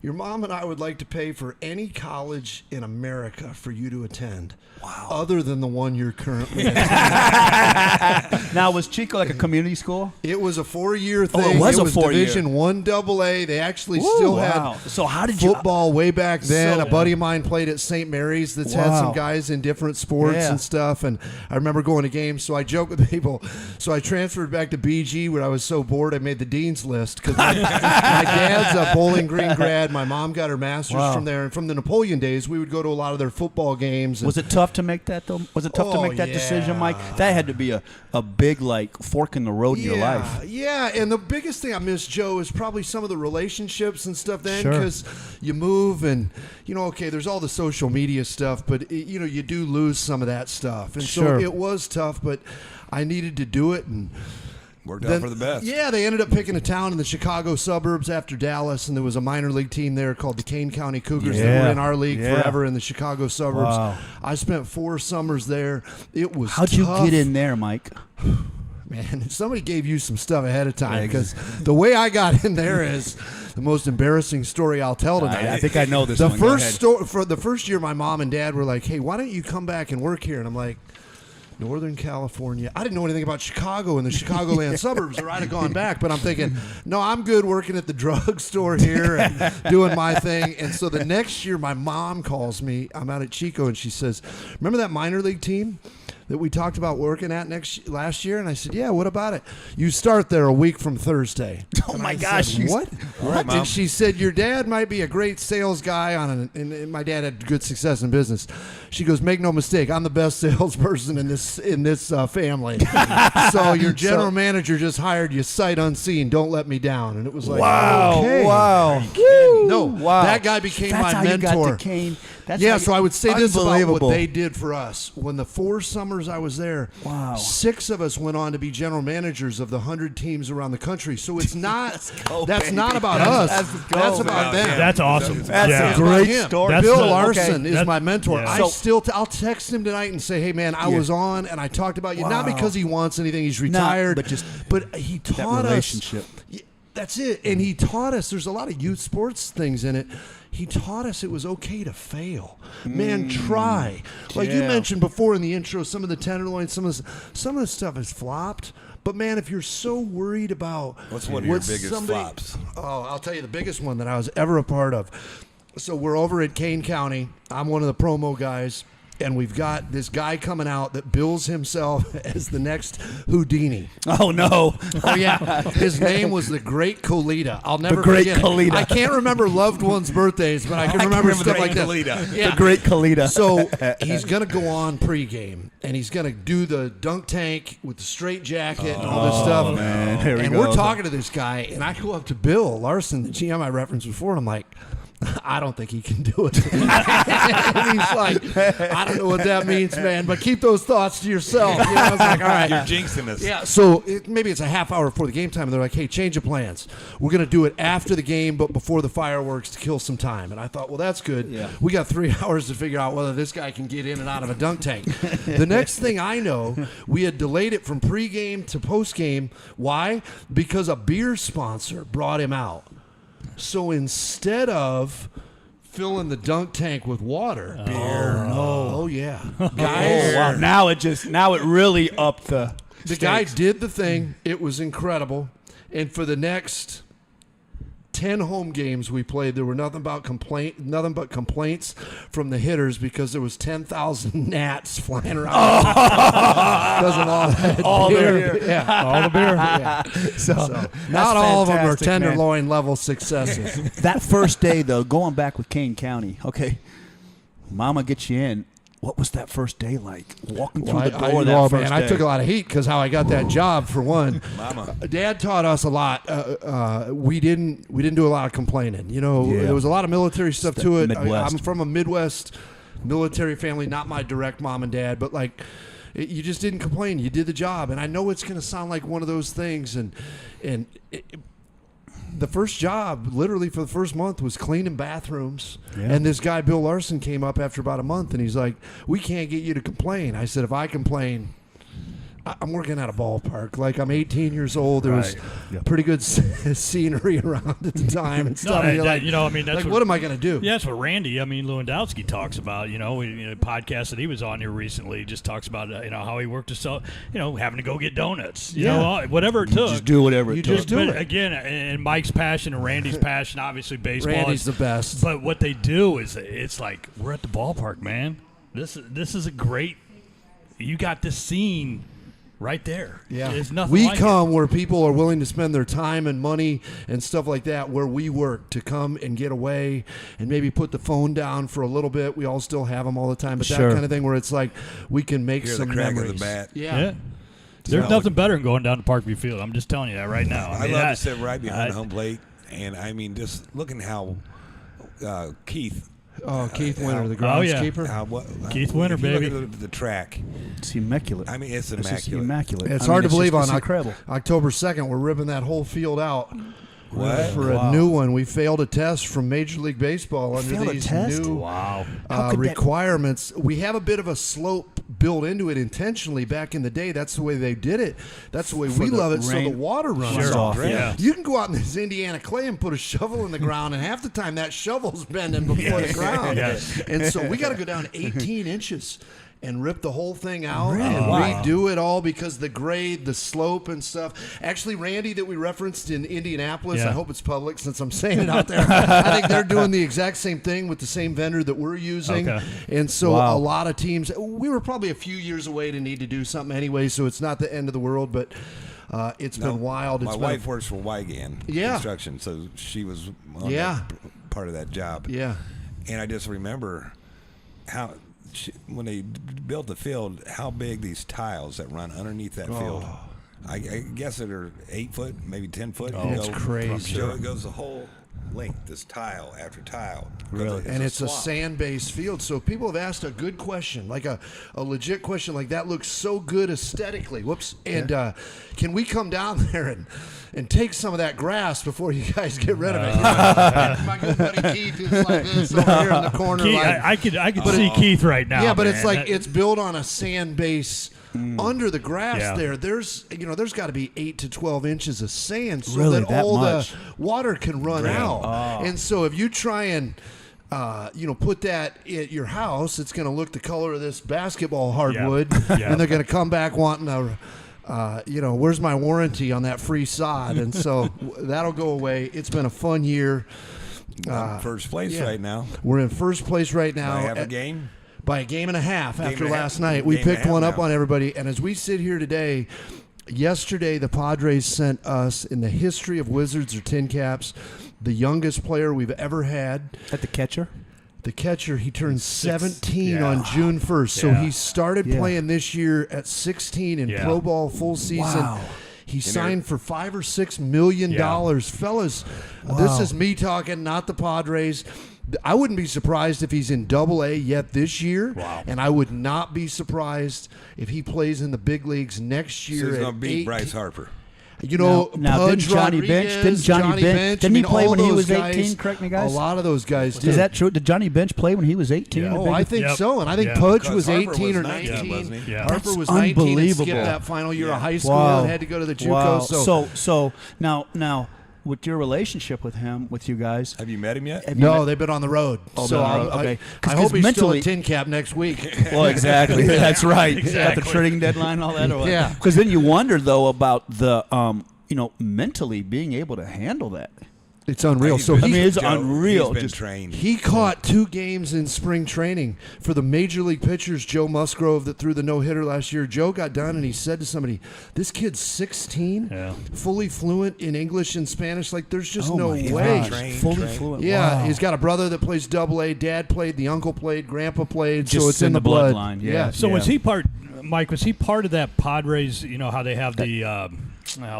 your mom and I would like to pay for any college in America for you to attend. Wow. Other than the one you're currently attending. Now, was Chico like a community school? It was a 4-year thing. Oh, it was a 4-year. Division 1 AA. They actually still had So how did you football way back then. So- A buddy of mine played at St. Mary's that's had some guys in different sports and stuff. And I remember going to games. So I joke with people. So I transferred back to BG when I was so bored I made the dean's list because my dad's a Bowling Green grad. My mom got her master's from there. And from the Napoleon days, we would go to a lot of their football games. Was it tough to make that, though? Was it tough to make that decision, Mike? That had to be a big, like, fork in the road in your life. Yeah, and the biggest thing I miss, Joe, is probably some of the relationships and stuff then, Sure. because you move and, okay, there's all the social media stuff, but, you do lose some of that stuff. And Sure. so it was tough, but I needed to do it, and Worked out for the best. Yeah, they ended up picking a town in the Chicago suburbs after Dallas, and there was a minor league team there called the Kane County Cougars that were in our league forever in the Chicago suburbs. Wow. I spent 4 summers there. It was How'd you tough. get in there, Mike? Man, somebody gave you some stuff ahead of time, because the way I got in there is the most embarrassing story I'll tell tonight. I think I know this The one. Go first ahead. for the first year, my mom and dad were like, "Hey, why don't you come back and work here?" And I'm like, Northern California. I didn't know anything about Chicago and the Chicagoland suburbs, or I'd have gone back. But I'm thinking, no, I'm good working at the drugstore here and doing my thing. And so the next year, my mom calls me. I'm out at Chico, and she says, "Remember that minor league team that we talked about working at last year?" And I said, "Yeah, what about it?" "You start there a week from Thursday." Oh, And my I gosh. said, "What?" Right, Mom. And she said, "Your dad might be a great sales guy and my dad had good success in business." She goes, "Make no mistake, I'm the best salesperson in this family. So your general manager just hired you sight unseen. Don't let me down." And it was like, Wow. okay. Wow. No, Wow. that guy became That's my how mentor. You got to Kane. That's Yeah, how so I would say this about Unbelievable. what they did for us. When the 4 summers I was there, Wow. 6 of us went on to be general managers of the 100 teams around the country. So it's not go, that's baby. not about Let's us. go, That's about man. them. That's awesome. That's yeah. a It's great about him. story. That's Bill the- Larson is that- my mentor. yeah. I'll text him tonight and say, "Hey man, I was on and I talked about you." Not Wow. because he wants anything, he's retired, but he taught relationship. us. Yeah, that's it. And he taught us. There's a lot of youth sports things in it. He taught us it was okay to fail. Man, try. Like you Yeah. mentioned before in the intro, some of the tenderloins, some of the stuff has flopped. But man, if you're so worried about What's one of your what biggest somebody- flops? Oh, I'll tell you the biggest one that I was ever a part of. So we're over at Kane County. I'm one of the promo guys. And we've got this guy coming out that bills himself as the next Houdini. Oh, no. Oh, yeah. His name was the Great Colita. I'll never Great forget it. Colita. I can't remember loved ones' birthdays, but I can remember stuff like that. Yeah. The great Kalita. So he's going to go on pregame, and he's going to do the dunk tank with the straight jacket and all this stuff. man. Here we and go. we're talking to this guy, and I go up to Bill Larson, the GM I referenced before, and I'm like, "I don't think he can do it." And he's like, "I don't know what that means, man, but keep those thoughts to yourself." I was like, "All right." You're jinxing us. Yeah, so maybe it's a half hour before the game time, and they're like, "Hey, change of plans. We're going to do it after the game, but before the fireworks to kill some time." And I thought, well, that's good. Yeah. We got 3 hours to figure out whether this guy can get in and out of a dunk tank. The next thing I know, we had delayed it from pregame to postgame. Why? Because a beer sponsor brought him out. So instead of filling the dunk tank with water, beer. Oh yeah, guys. Oh, wow. Now it really upped the The guy did the thing. It was incredible. And for the next 10 home games we played, there were nothing but complaints from the hitters because there was 10,000 gnats flying around. Because of all that beer. Yeah. All the beer. Yeah. So not all of them are tenderloin level successes. That first day, though, going back with Kane County, okay, Mama gets you in. What was that first day like? Walking through the door that first day. I took a lot of heat because how I got that job, for one. Mama. Dad taught us a lot. We didn't do a lot of complaining. You know, there was a lot of military stuff to it. I'm from a Midwest military family, not my direct mom and dad, but like, you just didn't complain. You did the job. And I know it's going to sound like one of those things. The first job, literally for the first month, was cleaning bathrooms. Yeah. And this guy, Bill Larson, came up after about a month, and he's like, we can't get you to complain. I said, if I complain, I'm working at a ballpark. Like, I'm 18 years old. There was pretty good scenery around at the time and stuff. That's what am I going to do? Yeah, that's what Randy, Lewandowski talks about. A podcast that he was on here recently, he just talks about, how he worked to sell, having to go get donuts. Whatever it took. Just do whatever it took. Just do it. Again, and Mike's passion and Randy's passion, obviously baseball. Randy's the best. But what they do is, it's like, we're at the ballpark, man. This is a great, you got this scene right there. Yeah. There's nothing we like come it. where people are willing to spend their time and money and stuff like that where we work to come and get away and maybe put the phone down for a little bit. We all still have them all the time, but that kind of thing where it's like we can make some the crack memories. Of the bat. Yeah. There's nothing better than going down to Parkview Field. I'm just telling you that right now. I love to sit right behind home plate, and just looking how Keith. Keith Winter, the groundskeeper. Keith Winter, baby. Look at the track. It's immaculate. I mean, it's immaculate. It's immaculate. It's hard to believe on incredible. October 2nd, we're ripping that whole field out. What? For a new one. We failed a test from Major League Baseball under these new requirements. We have a bit of a slope built into it intentionally back in the day. That's the way they did it. That's the way we love it, so the water runs off. Yeah. You can go out in this Indiana clay and put a shovel in the ground, and half the time that shovel's bending before the ground. And so we got to go down 18 inches and rip the whole thing out and redo it all because the grade, the slope and stuff. Actually, Randy that we referenced in Indianapolis, I hope it's public since I'm saying it out there. I think they're doing the exact same thing with the same vendor that we're using. Okay. And so a lot of teams, we were probably a few years away to need to do something anyway, so it's not the end of the world, but it's been wild. My wife works for Wygan Construction, so she was on part of that job. Yeah. And I just remember how... when they built the field, how big these tiles that run underneath that field. I guess that are 8 foot, maybe 10 foot. It's crazy. So it goes the whole length, this tile after tile. Really? And it's a sand-based field. So people have asked a good question, like a legit question, like that looks so good aesthetically. Whoops. And can we come down there and take some of that grass before you guys get rid of it? My good buddy Keith is like this over here in the corner. Keith, I could see Keith right now. Yeah, but it's like it's built on a sand base. Under the grass there, there's got to be 8 to 12 inches of sand so that all the water can run out. And so if you try and put that at your house, it's going to look the color of this basketball hardwood, and they're going to come back wanting where's my warranty on that free sod? And so that'll go away. It's been a fun year. First place right now. We're in first place right now. I have a game. By a game and a half after last night. We picked one up on everybody. And as we sit here today, yesterday the Padres sent us, in the history of Wizards or TinCaps, the youngest player we've ever had. At the catcher? The catcher, he turned 17 on June 1st. So he started playing this year at 16 in pro ball full season. Wow. He signed for $5 or $6 million. Fellas, this is me talking, not the Padres. I wouldn't be surprised if he's in Double-A yet this year, and I would not be surprised if he plays in the big leagues next year. So he's going to beat Bryce Harper. Now didn't Johnny Bench? Didn't he play when he was 18? Correct me, guys. A lot of those guys did. Is that true? Did Johnny Bench play when he was 18? Oh, I think so. And I think Pudge was 18 or 19. Harper was 19 and skipped that final year of high school and had to go to the JUCO. So now. With your relationship with him, with you guys, have you met him yet? No, they've been on the road. Okay. I hope he's still a TinCap next week. Well, exactly. That's right. Got the trading deadline, all that. Yeah. Because then you wonder though about the, mentally being able to handle that. It's unreal. He's So been- it's Joe, unreal. He's been Just- trained. he caught 2 games in spring training for the major league pitchers, Joe Musgrove, that threw the no-hitter last year. Joe got done and he said to somebody, "This kid's 16, fully fluent in English and Spanish. Like, there's just no way." Fully fluent. Yeah, Wow. he's got a brother that plays Double-A. Dad played, the uncle played, grandpa played, Just so it's in the blood. bloodline. Yeah. So was he part, Mike, was he part of that Padres, you know, how they have the,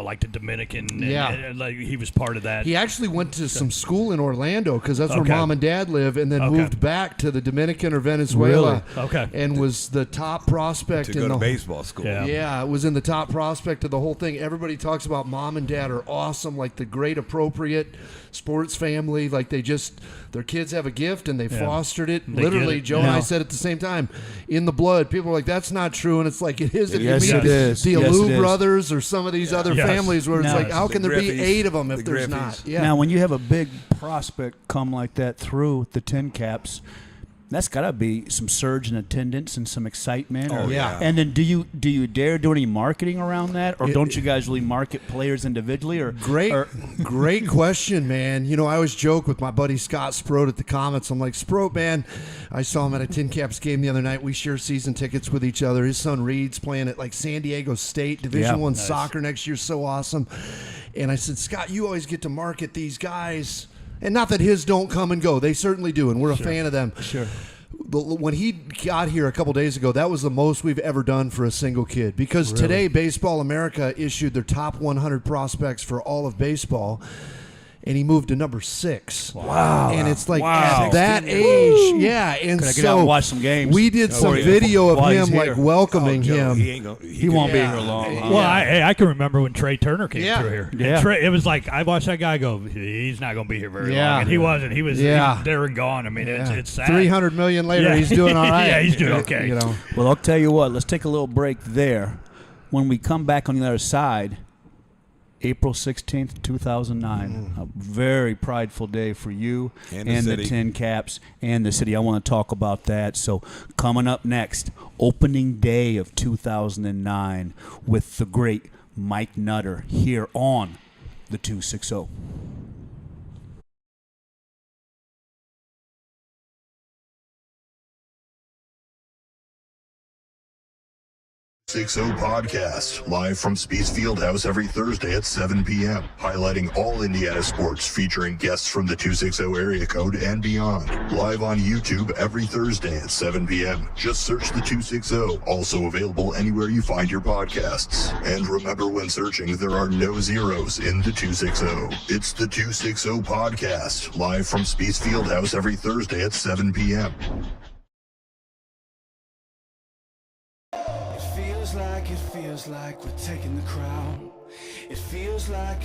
like the Dominican, and like he was part of that? He actually went to some school in Orlando because that's where Okay. mom and dad live, and then Okay. moved back to the Dominican or Venezuela. Really? Okay. And was the top prospect to in go the to baseball school. Yeah, it was in the top prospect of the whole thing. Everybody talks about mom and dad are awesome, like the great appropriate sports family. Like their kids have a gift and they fostered it. They Literally, get it. Joe and I said at the same time, in the blood. People are like, that's not true. And it's like, it is. If Yes, you it meet is. the Yes, Alou it is. brothers or some of these other Yes. families where it's Now, like, how the can there be Griffeys, 8 of them if the there's Griffeys. not? Yeah. Now, when you have a big prospect come like that through the TinCaps, that's got to be some surge in attendance and some excitement. Oh, yeah. And then do you dare do any marketing around that, or don't you guys really market players individually? Or Great question, man. You know, I always joke with my buddy Scott Sproat at the Comets. I'm like, Sproat, man, I saw him at a TinCaps game the other night. We share season tickets with each other. His son Reed's playing at like San Diego State Division I soccer next year. So awesome. And I said, Scott, you always get to market these guys. And not that his don't come and go. They certainly do, and we're a fan of them. Sure. But when he got here a couple days ago, that was the most we've ever done for a single kid. Because today, Baseball America issued their top 100 prospects for all of baseball, and he moved to number 6. Wow. And it's like Wow. at that age, yeah. And Could I get so out and watch some games? we did some video of While he's him like here. welcoming Joe, him. He ain't gonna. He won't be Yeah. here long. Huh? Well, I can remember when Trey Turner came Yeah. through here. And Yeah. Trey, it was like I watched that guy go. He's not going to be here very Yeah. long, and he wasn't. He was Yeah. there and gone. I mean, it's sad. 300 million later, Yeah. he's doing all right. Yeah, he's doing okay. You know, Well, I'll tell you what. Let's take a little break there. When we come back on the other side, April 16th, 2009. A very prideful day for you And the city. TinCaps and the city. I want to talk about that. So coming up next, opening day of 2009 with the great Mike Nutter here on the 260. 60 podcast, live from Spiece Fieldhouse every Thursday at 7 p.m., highlighting all Indiana sports, featuring guests from the 260 area code and beyond. Live on YouTube every Thursday at 7 p.m. Just search the 260, also available anywhere you find your podcasts. And remember, when searching, there are no zeros in the 260. It's the 260 podcast, live from Spiece Fieldhouse every Thursday at 7 p.m. It feels like we're taking the crown. It feels like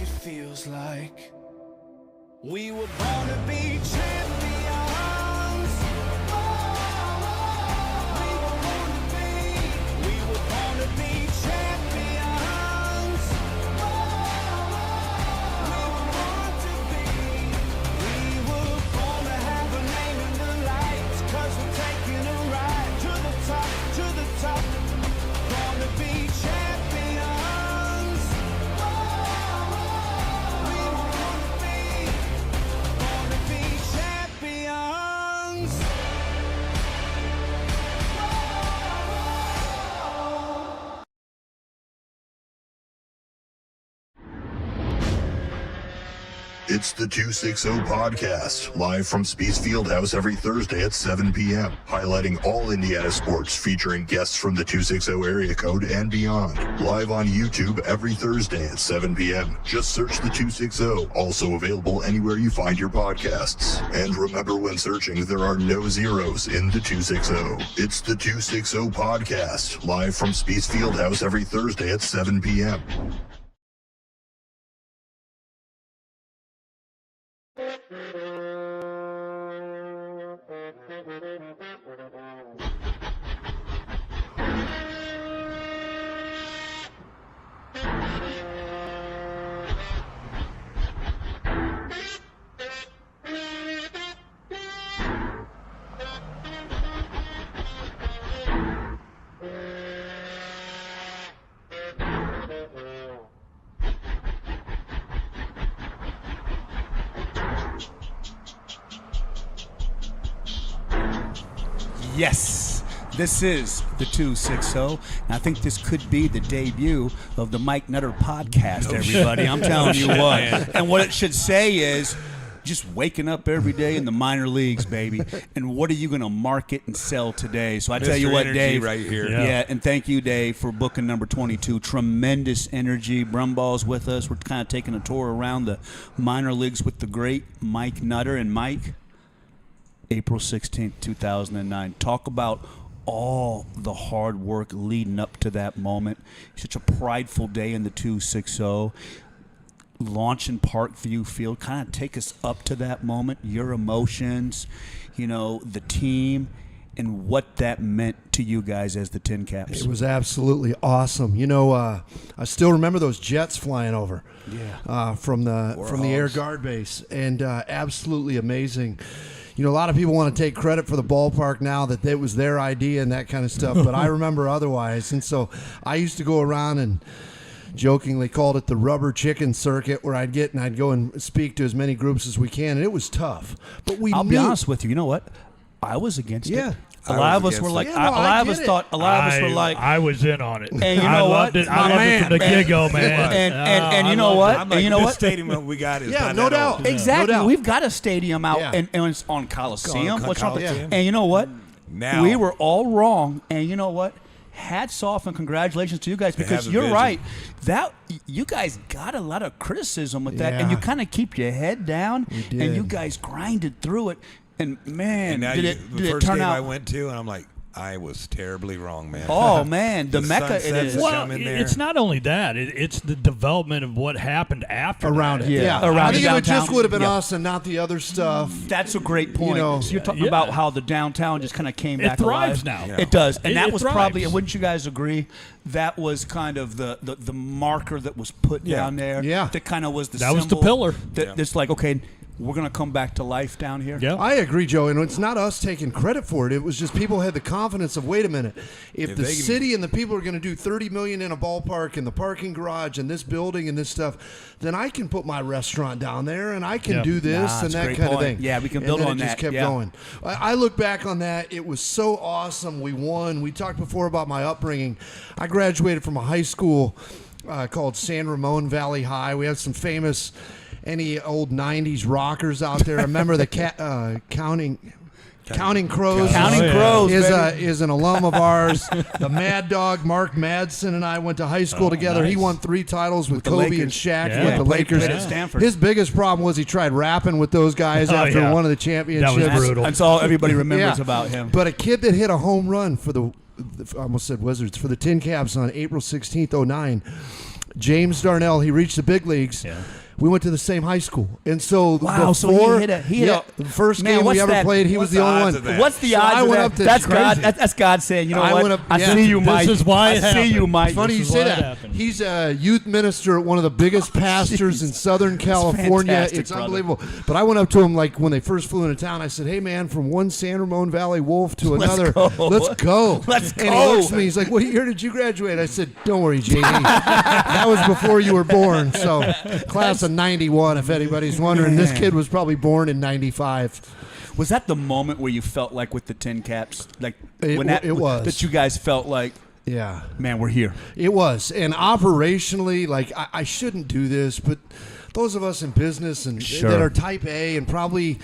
we were born to be champions. We were born to be champions. We were born to have a name in the lights, 'cause we're taking a ride to the top, to the top. Born to be champions. We were born to be champions. It's the 260 podcast, live from Spiece Fieldhouse every Thursday at 7 p.m., highlighting all Indiana sports, featuring guests from the 260 area code and beyond. Live on YouTube every Thursday at 7 p.m. Just search the 260, also available anywhere you find your podcasts. And remember, when searching, there are no zeros in the 260. It's the 260 podcast, live from Spiece Fieldhouse every Thursday at 7 p.m. Yes. This is the 260, and I think this could be the debut of the Mike Nutter podcast, everybody. I'm telling you what. And what it should say is just waking up every day in the minor leagues, baby. And what are you going to market and sell today? So I tell you what, Dave. Right here. Yeah, and thank you, Dave, for booking number 22. Tremendous energy. Brumball's with us. We're kind of taking a tour around the minor leagues with the great Mike Nutter. And Mike, April 16th, 2009. Talk about all the hard work leading up to that moment. Such a prideful day in the 260. Launching Parkview Field. Kind of take us up to that moment, your emotions, the team, and what that meant to you guys as the TinCaps. It was absolutely awesome. I still remember those jets flying over from the Air Guard base, and absolutely amazing. A lot of people want to take credit for the ballpark now that it was their idea and that kind of stuff, but I remember otherwise. And so I used to go around and jokingly called it the rubber chicken circuit, where I'd go and speak to as many groups as we can, and it was tough. But I'll be honest with you. You know what? I was against it. A lot of us were like, I was in on it. And you know what? I loved it from the get-go, man. And you know what? And you know what? The stadium we got is no doubt. Exactly. No doubt. We've got a stadium out, and it's on Coliseum. Coliseum. And you know what? Now we were all wrong. And you know what? Hats off and congratulations to you guys, because you're right. That you guys got a lot of criticism with that, and you kind of keep your head down, and you guys grinded through it. And man, did it first turn game out? I went to, and I'm like, I was terribly wrong, man. Oh man, the Mecca it is. Well, it's not only that; it's the development of what happened after around that. it. Around I think downtown. it just would have been us and not the other stuff. That's a great point. So you're talking about how the downtown just kind of came back thrives alive. now. It does, and that was thrives. probably. Wouldn't you guys agree? That was kind of the marker that was put down there. Yeah, that kind of was the. That was the pillar. It's like, okay, we're going to come back to life down here. Yeah, I agree, Joe. And it's not us taking credit for it. It was just people had the confidence of, wait a minute, if the city and the people are going to do $30 million in a ballpark and the parking garage and this building and this stuff, then I can put my restaurant down there and I can do this and that kind of thing. Yeah, we can build on that. And it just kept going. I look back on that. It was so awesome. We won. We talked before about my upbringing. I graduated from a high school called San Ramon Valley High. We had some famous, any old 90s rockers out there. I remember the Counting Crows. Counting Crows is an alum of ours. The Mad Dog, Mark Madsen, and I went to high school together. Nice. He won 3 titles with Kobe and Shaq with the Lakers. Played at Stanford. His biggest problem was he tried rapping with those guys after one of the championships. That was brutal. That's all everybody remembers about him. But a kid that hit a home run for I almost said Wizards, for the TinCaps on April 16th, 2009, James Darnell, he reached the big leagues. Yeah. We went to the same high school, and so before so he hit the first game we ever played, he was the only one. What's the odds of that? That's God. That's God saying, you know what? I see you, Mike. This is why it happened. I see you, Mike. Funny you say that. He's a youth minister at one of the biggest pastors in Southern California. It's unbelievable. But I went up to him like when they first flew into town. I said, "Hey man, from one San Ramon Valley Wolf to another, let's go." And he looks at me. He's like, "What year did you graduate?" I said, "Don't worry, JD. That was before you were born." So class of '91. If anybody's wondering, this kid was probably born in '95. Was that the moment where you felt like with the TinCaps, like it was that you guys felt like, yeah, man, we're here? It was, and operationally, like I shouldn't do this, but those of us in business and that are type A and probably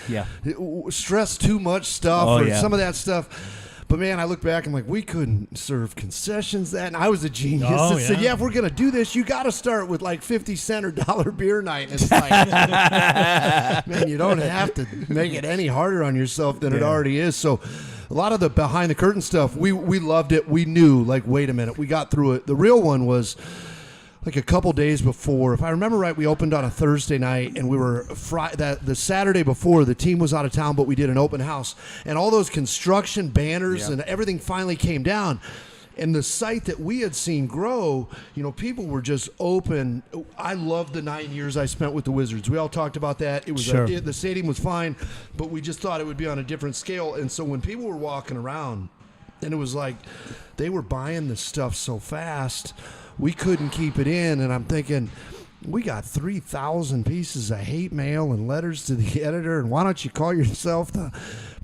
stress too much stuff some of that stuff. But man, I look back and I'm like, we couldn't serve concessions that, and I was a genius that said, if we're gonna do this, you got to start with like 50-cent or $1 beer night. And it's like, man, you don't have to make it any harder on yourself than it already is. So, a lot of the behind the curtain stuff, we loved it. We knew, like, wait a minute, we got through it. The real one was like a couple days before, if I remember right, we opened on a Thursday night, and we were the Saturday before, the team was out of town, but we did an open house, and all those construction banners and everything finally came down. And the site that we had seen grow, people were just open. I loved the 9 years I spent with the Wizards. We all talked about that. It was the stadium was fine, but we just thought it would be on a different scale. And so when people were walking around, and it was like they were buying this stuff so fast, we couldn't keep it in. And I'm thinking, we got 3,000 pieces of hate mail and letters to the editor, and why don't you call yourself the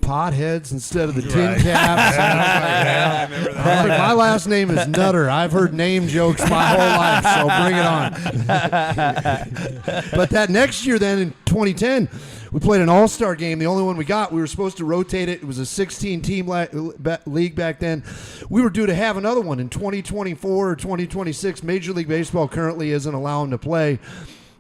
potheads instead of the TinCaps. I remember that. My last name is Nutter. I've heard name jokes my whole life, so bring it on. But that next year, then in 2010, we played an all-star game. The only one we got. We were supposed to rotate it. It was a 16-team league back then. We were due to have another one in 2024 or 2026. Major League Baseball currently isn't allowing to play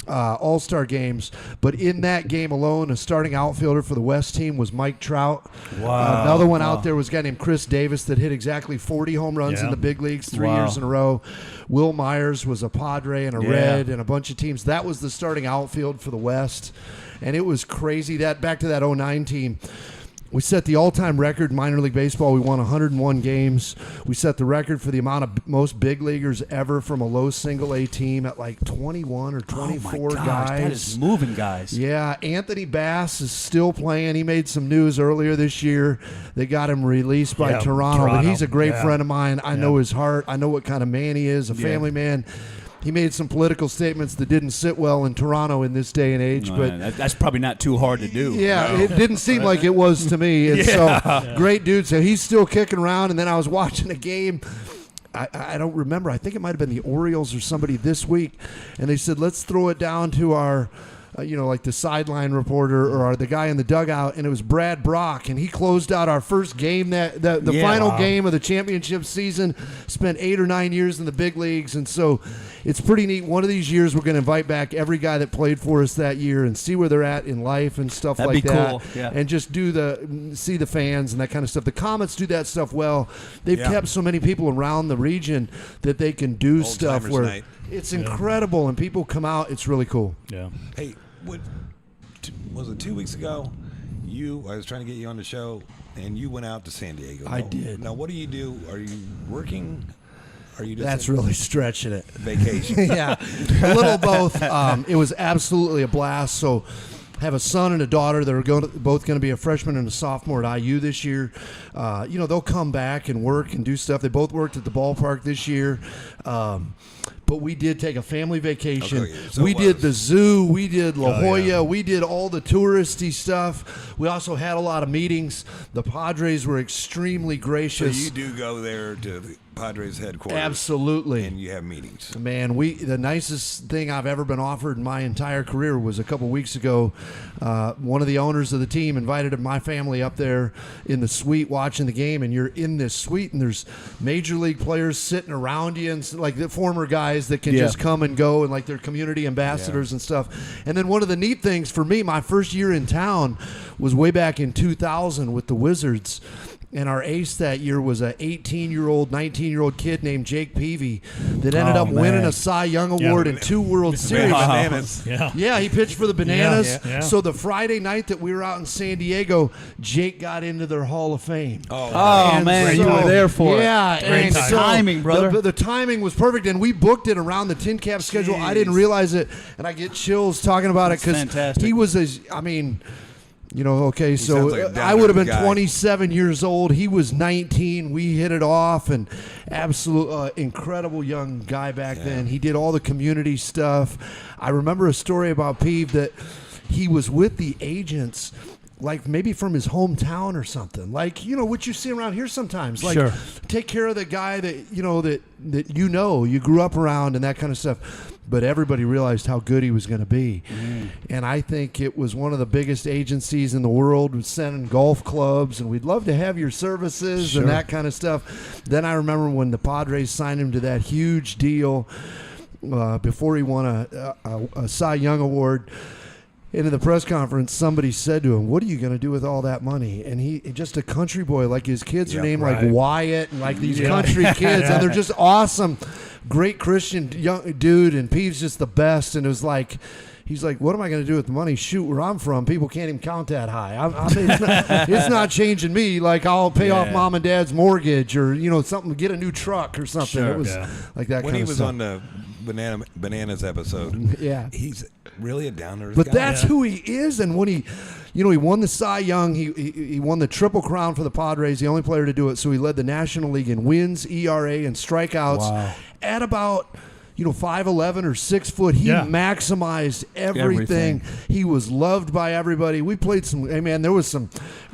all-star games, but in that game alone, a starting outfielder for the West team was Mike Trout. Wow. Another one out there was a guy named Chris Davis that hit exactly 40 home runs in the big leagues 3 years in a row. Will Myers was a Padre and a Red and a bunch of teams. That was the starting outfield for the West, and it was crazy. That back to that 09 team. We set the all-time record in minor league baseball. We won 101 games. We set the record for the amount of most big leaguers ever from a low single-A team at like 21 or 24 oh my gosh, guys. That is moving guys. Yeah, Anthony Bass is still playing. He made some news earlier this year. They got him released by Toronto. But he's a great friend of mine. I know his heart. I know what kind of man he is, a family man. He made some political statements that didn't sit well in Toronto in this day and age, but that's probably not too hard to do. Yeah, it didn't seem like it was to me. And so great dude. So he's still kicking around. And then I was watching a game. I don't remember. I think it might have been the Orioles or somebody this week, and they said, let's throw it down to our like the sideline reporter or the guy in the dugout, and it was Brad Brock, and he closed out our first game, the final game of the championship season. Spent 8 or 9 years in the big leagues, and so it's pretty neat. One of these years, we're going to invite back every guy that played for us that year and see where they're at in life and stuff That'd like be that. cool. Yeah. And just see the fans and that kind of stuff. The Comets do that stuff well. They've kept so many people around the region that they can do Old stuff Timers where Night. it's incredible, and people come out. It's really cool. Yeah. Hey, was it 2 weeks ago? I was trying to get you on the show, and you went out to San Diego. I did. Now, what do you do? Are you working? Are you just That's really stretching it. vacation? Yeah, a little both. It was absolutely a blast. So I have a son and a daughter that are both going to be a freshman and a sophomore at IU this year. They'll come back and work and do stuff. They both worked at the ballpark this year. But we did take a family vacation. Okay, so we did the zoo. We did La Jolla. We did all the touristy stuff. We also had a lot of meetings. The Padres were extremely So gracious. you do go there to the Padres headquarters. Absolutely. And you have meetings. Man, the nicest thing I've ever been offered in my entire career was a couple weeks ago. One of the owners of the team invited my family up there in the suite watching the game, and you're in this suite, and there's major league players sitting around you, and like the former guys that can just come and go, and like they're community ambassadors and stuff. And then one of the neat things for me, my first year in town was way back in 2000 with the Wizards. And our ace that year was an 18-year-old, 19-year-old kid named Jake Peavy that ended up winning a Cy Young Award and 2 World Series. Bananas. Yeah, he pitched for the Bananas. Yeah. So the Friday night that we were out in San Diego, Jake got into their Hall of Fame. Oh man, you were there for it. Yeah, Great and timing, brother. The timing was perfect, and we booked it around the TinCaps schedule. I didn't realize it, and I get chills talking about it because fantastic. he was okay, so sounds like a I would have been down-to-earth guy. 27 years old. He was 19. We hit it off, and absolute incredible young guy back then. He did all the community stuff. I remember a story about Peeve that he was with the agents, like maybe from his hometown or something. Like, what you see around here sometimes. Like, take care of the guy that you grew up around and that kind of stuff. But everybody realized how good he was going to be. And I think it was one of the biggest agencies in the world with sending golf clubs, and we'd love to have your services and that kind of stuff. Then I remember when the Padres signed him to that huge deal before he won a Cy Young Award. And in the press conference, somebody said to him, "What are you going to do with all that money?" And he, just a country boy, like his kids are named like Wyatt and like these country kids, and they're just awesome, great Christian young dude. And Peeve's just the best. And it was like, he's like, "What am I going to do with the money? Shoot, where I'm from, people can't even count that high. It's not changing me. Like, I'll pay off mom and dad's mortgage, or something, get a new truck or something." It was like that. When kind he of was stuff. on the Bananas episode, he's really a down-to-earth But guy. that's who he is. And when he won the Cy Young, he won the Triple Crown for the Padres, the only player to do it. So he led the National League in wins, ERA, and strikeouts at about 5'11" or 6 foot. He maximized everything. He was loved by everybody. We played some. Hey man, there was some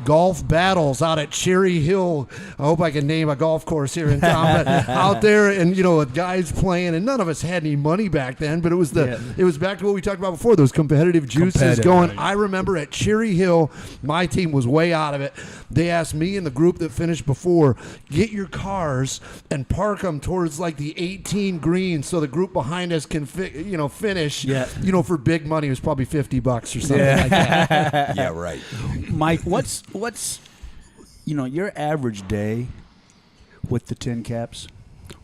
golf battles out at Cherry Hill. I hope I can name a golf course here in town. But out there, and with guys playing, and none of us had any money back then. But it was it was back to what we talked about before. Those competitive juices going. Right. I remember at Cherry Hill, my team was way out of it. They asked me and the group that finished before, get your cars and park them towards like the 18 green, so the group behind us can finish. Yeah. For big money, it was probably $50 or something like that. Yeah, right. Mike, what's your average day with the TinCaps?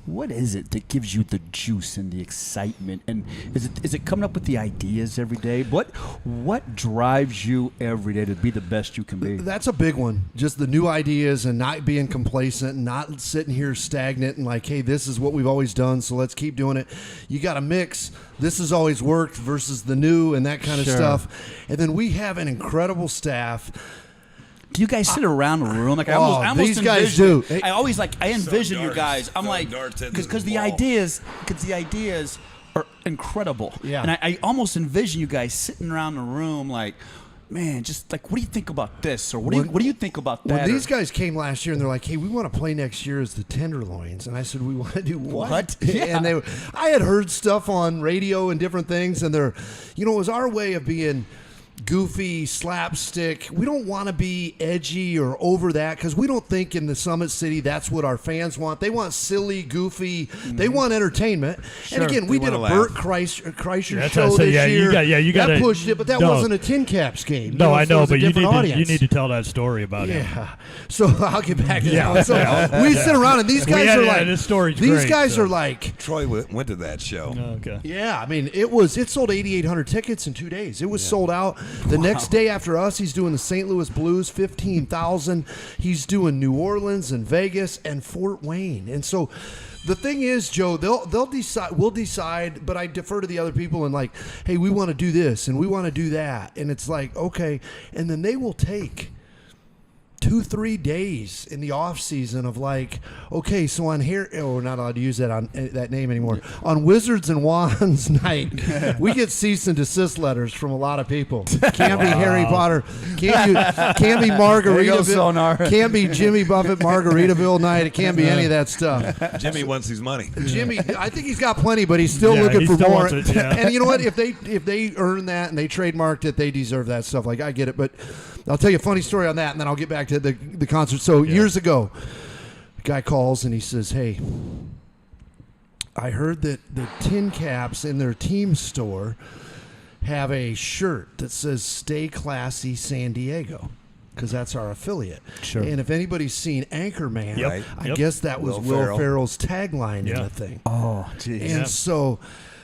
What is it that gives you the juice and the excitement? And is it coming up with the ideas every day? What drives you every day to be the best you can be? That's a big one. Just the new ideas and not being complacent and not sitting here stagnant and like, hey, this is what we've always done, so let's keep doing it. You got to mix this has always worked versus the new and that kind of stuff. And then we have an incredible staff. Do you guys sit around the room? Like I almost these guys do. I envision you guys. I'm like, because the ideas are incredible. Yeah. And I almost envision you guys sitting around the room like, man, just like, what do you think about this? Or what do you think about that? When these guys came last year and they're like, hey, we want to play next year as the Tenderloins. And I said, we want to do what? Yeah. And I had heard stuff on radio and different things. And it was our way of being goofy, slapstick. We don't want to be edgy or over that because we don't think in the Summit City that's what our fans want. They want silly, goofy. They want entertainment. Sure. And again, we did a Bert Kreischer show this year. You got that pushed it, but that wasn't a TinCaps game. No, I know, but you need to tell that story about it. Yeah. So I'll get back to that. So we sit around and these guys are like, this story's these great, guys are like. Troy went to that show. Okay. Yeah, I mean, it sold 8,800 tickets in 2 days. It was sold out. The next day after us, he's doing the St. Louis Blues, 15,000. He's doing New Orleans and Vegas and Fort Wayne. And so the thing is, Joe, they'll decide. We'll decide, but I defer to the other people and like, hey, we want to do this and we want to do that. And it's like, okay. And then they will take 2-3 days in the off season of like, okay, so on here, we're not allowed to use that name anymore. On Wizards and Wands night, we get cease and desist letters from a lot of people. Can't be Harry Potter. Can't be Margaritaville. Can't be Jimmy Buffett Margaritaville night. It can't be any of that stuff. Jimmy wants his money. Jimmy, I think he's got plenty, but he's still looking for more. And you know what? If they earn that and they trademarked it, they deserve that stuff. Like I get it, but I'll tell you a funny story on that, and then I'll get back to the concert. So years ago, a guy calls and he says, hey, I heard that the TinCaps in their team store have a shirt that says Stay Classy San Diego, because that's our affiliate. Sure. And if anybody's seen Anchorman, I guess that was Will Ferrell's tagline in the thing. Oh, geez. And so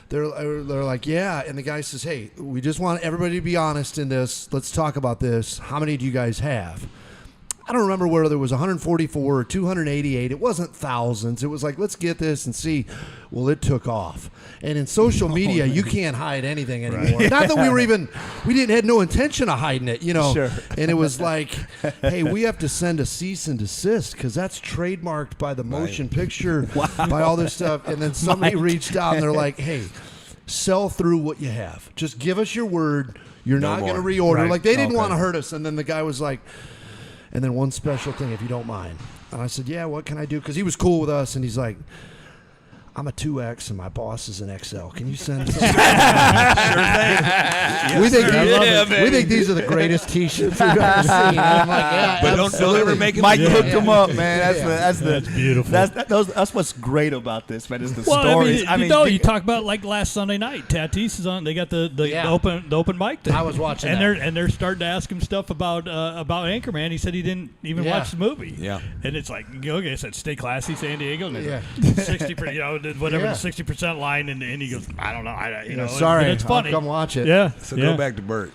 they're like, yeah. And the guy says, hey, we just want everybody to be honest in this. Let's talk about this. How many do you guys have? I don't remember whether there was 144 or 288. It wasn't thousands. It was like, let's get this and see. Well, it took off. And in social media, you can't hide anything anymore. Right. Not that we had no intention of hiding it, Sure. And it was like, hey, we have to send a cease and desist because that's trademarked by the motion picture, by all this stuff. And then somebody reached out and they're like, hey, sell through what you have. Just give us your word. You're not going to reorder. Right. Like they didn't want to hurt us. And then the guy was like, and then one special thing, if you don't mind. And I said, yeah, what can I do? Because he was cool with us, and he's like, I'm a 2X, and my boss is an XL. Can you send something? We think these are the greatest T-shirts we've ever seen. And I'm like, yeah, but don't ever make it. Mike hooked them up, man. That's beautiful. That's what's great about this, man. Is the stories. You talk about like last Sunday night. Tatis is on. They got the open mic thing. I was watching, and they're starting to ask him stuff about Anchorman. He said he didn't even watch the movie. Yeah, and it's like, okay, I said, stay classy, San Diego. And 60%, whatever the 60% line, and he goes, I don't know, sorry, it's funny. I'll come watch it. Yeah. So go back to Bert.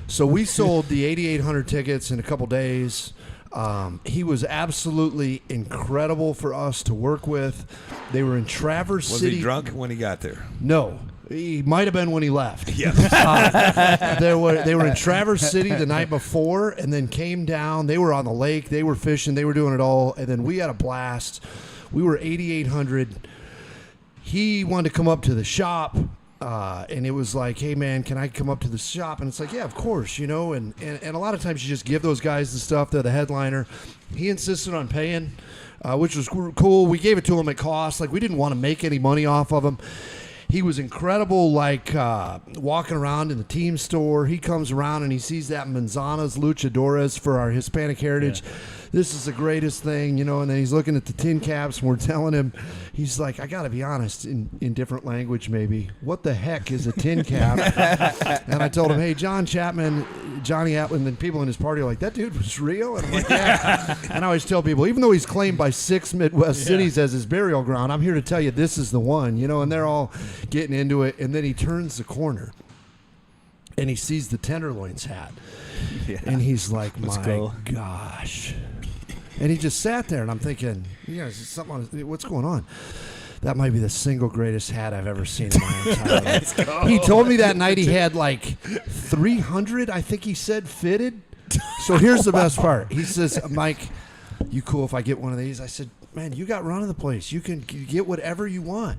So we sold the 8,800 tickets in a couple days. He was absolutely incredible for us to work with. They were in Traverse City. Was he drunk when he got there? No. He might have been when he left. Yeah. They were in Traverse City the night before and then came down. They were on the lake. They were fishing. They were doing it all. And then we had a blast. We were 8,800. he wanted to come up to the shop. And it was like, hey, man, can I come up to the shop? And it's like, yeah, of course, you know. And a lot of times you just give those guys the stuff. They're the headliner. He insisted on paying, which was cool. We gave it to him at cost. Like, we didn't want to make any money off of him. He was incredible, like walking around in the team store. He comes around and he sees that Manzana's Luchadores for our Hispanic heritage. Yeah. This is the greatest thing, you know, and then he's looking at the TinCaps, and we're telling him, he's like, I got to be honest, in different language maybe, what the heck is a TinCap? And I told him, hey, Johnny Chapman, and people in his party are like, that dude was real? And I'm like, yeah. And I always tell people, even though he's claimed by 6 Midwest cities as his burial ground, I'm here to tell you this is the one, you know, and they're all getting into it. And then he turns the corner, and he sees the Tenderloins hat. Yeah. And he's like, my gosh. And he just sat there, and I'm thinking, yeah, what's going on? That might be the single greatest hat I've ever seen in my entire life. He told me that night he had like 300, I think he said, fitted. So here's the best part. He says, Mike, you cool if I get one of these? I said, man, you got run of the place. You can get whatever you want.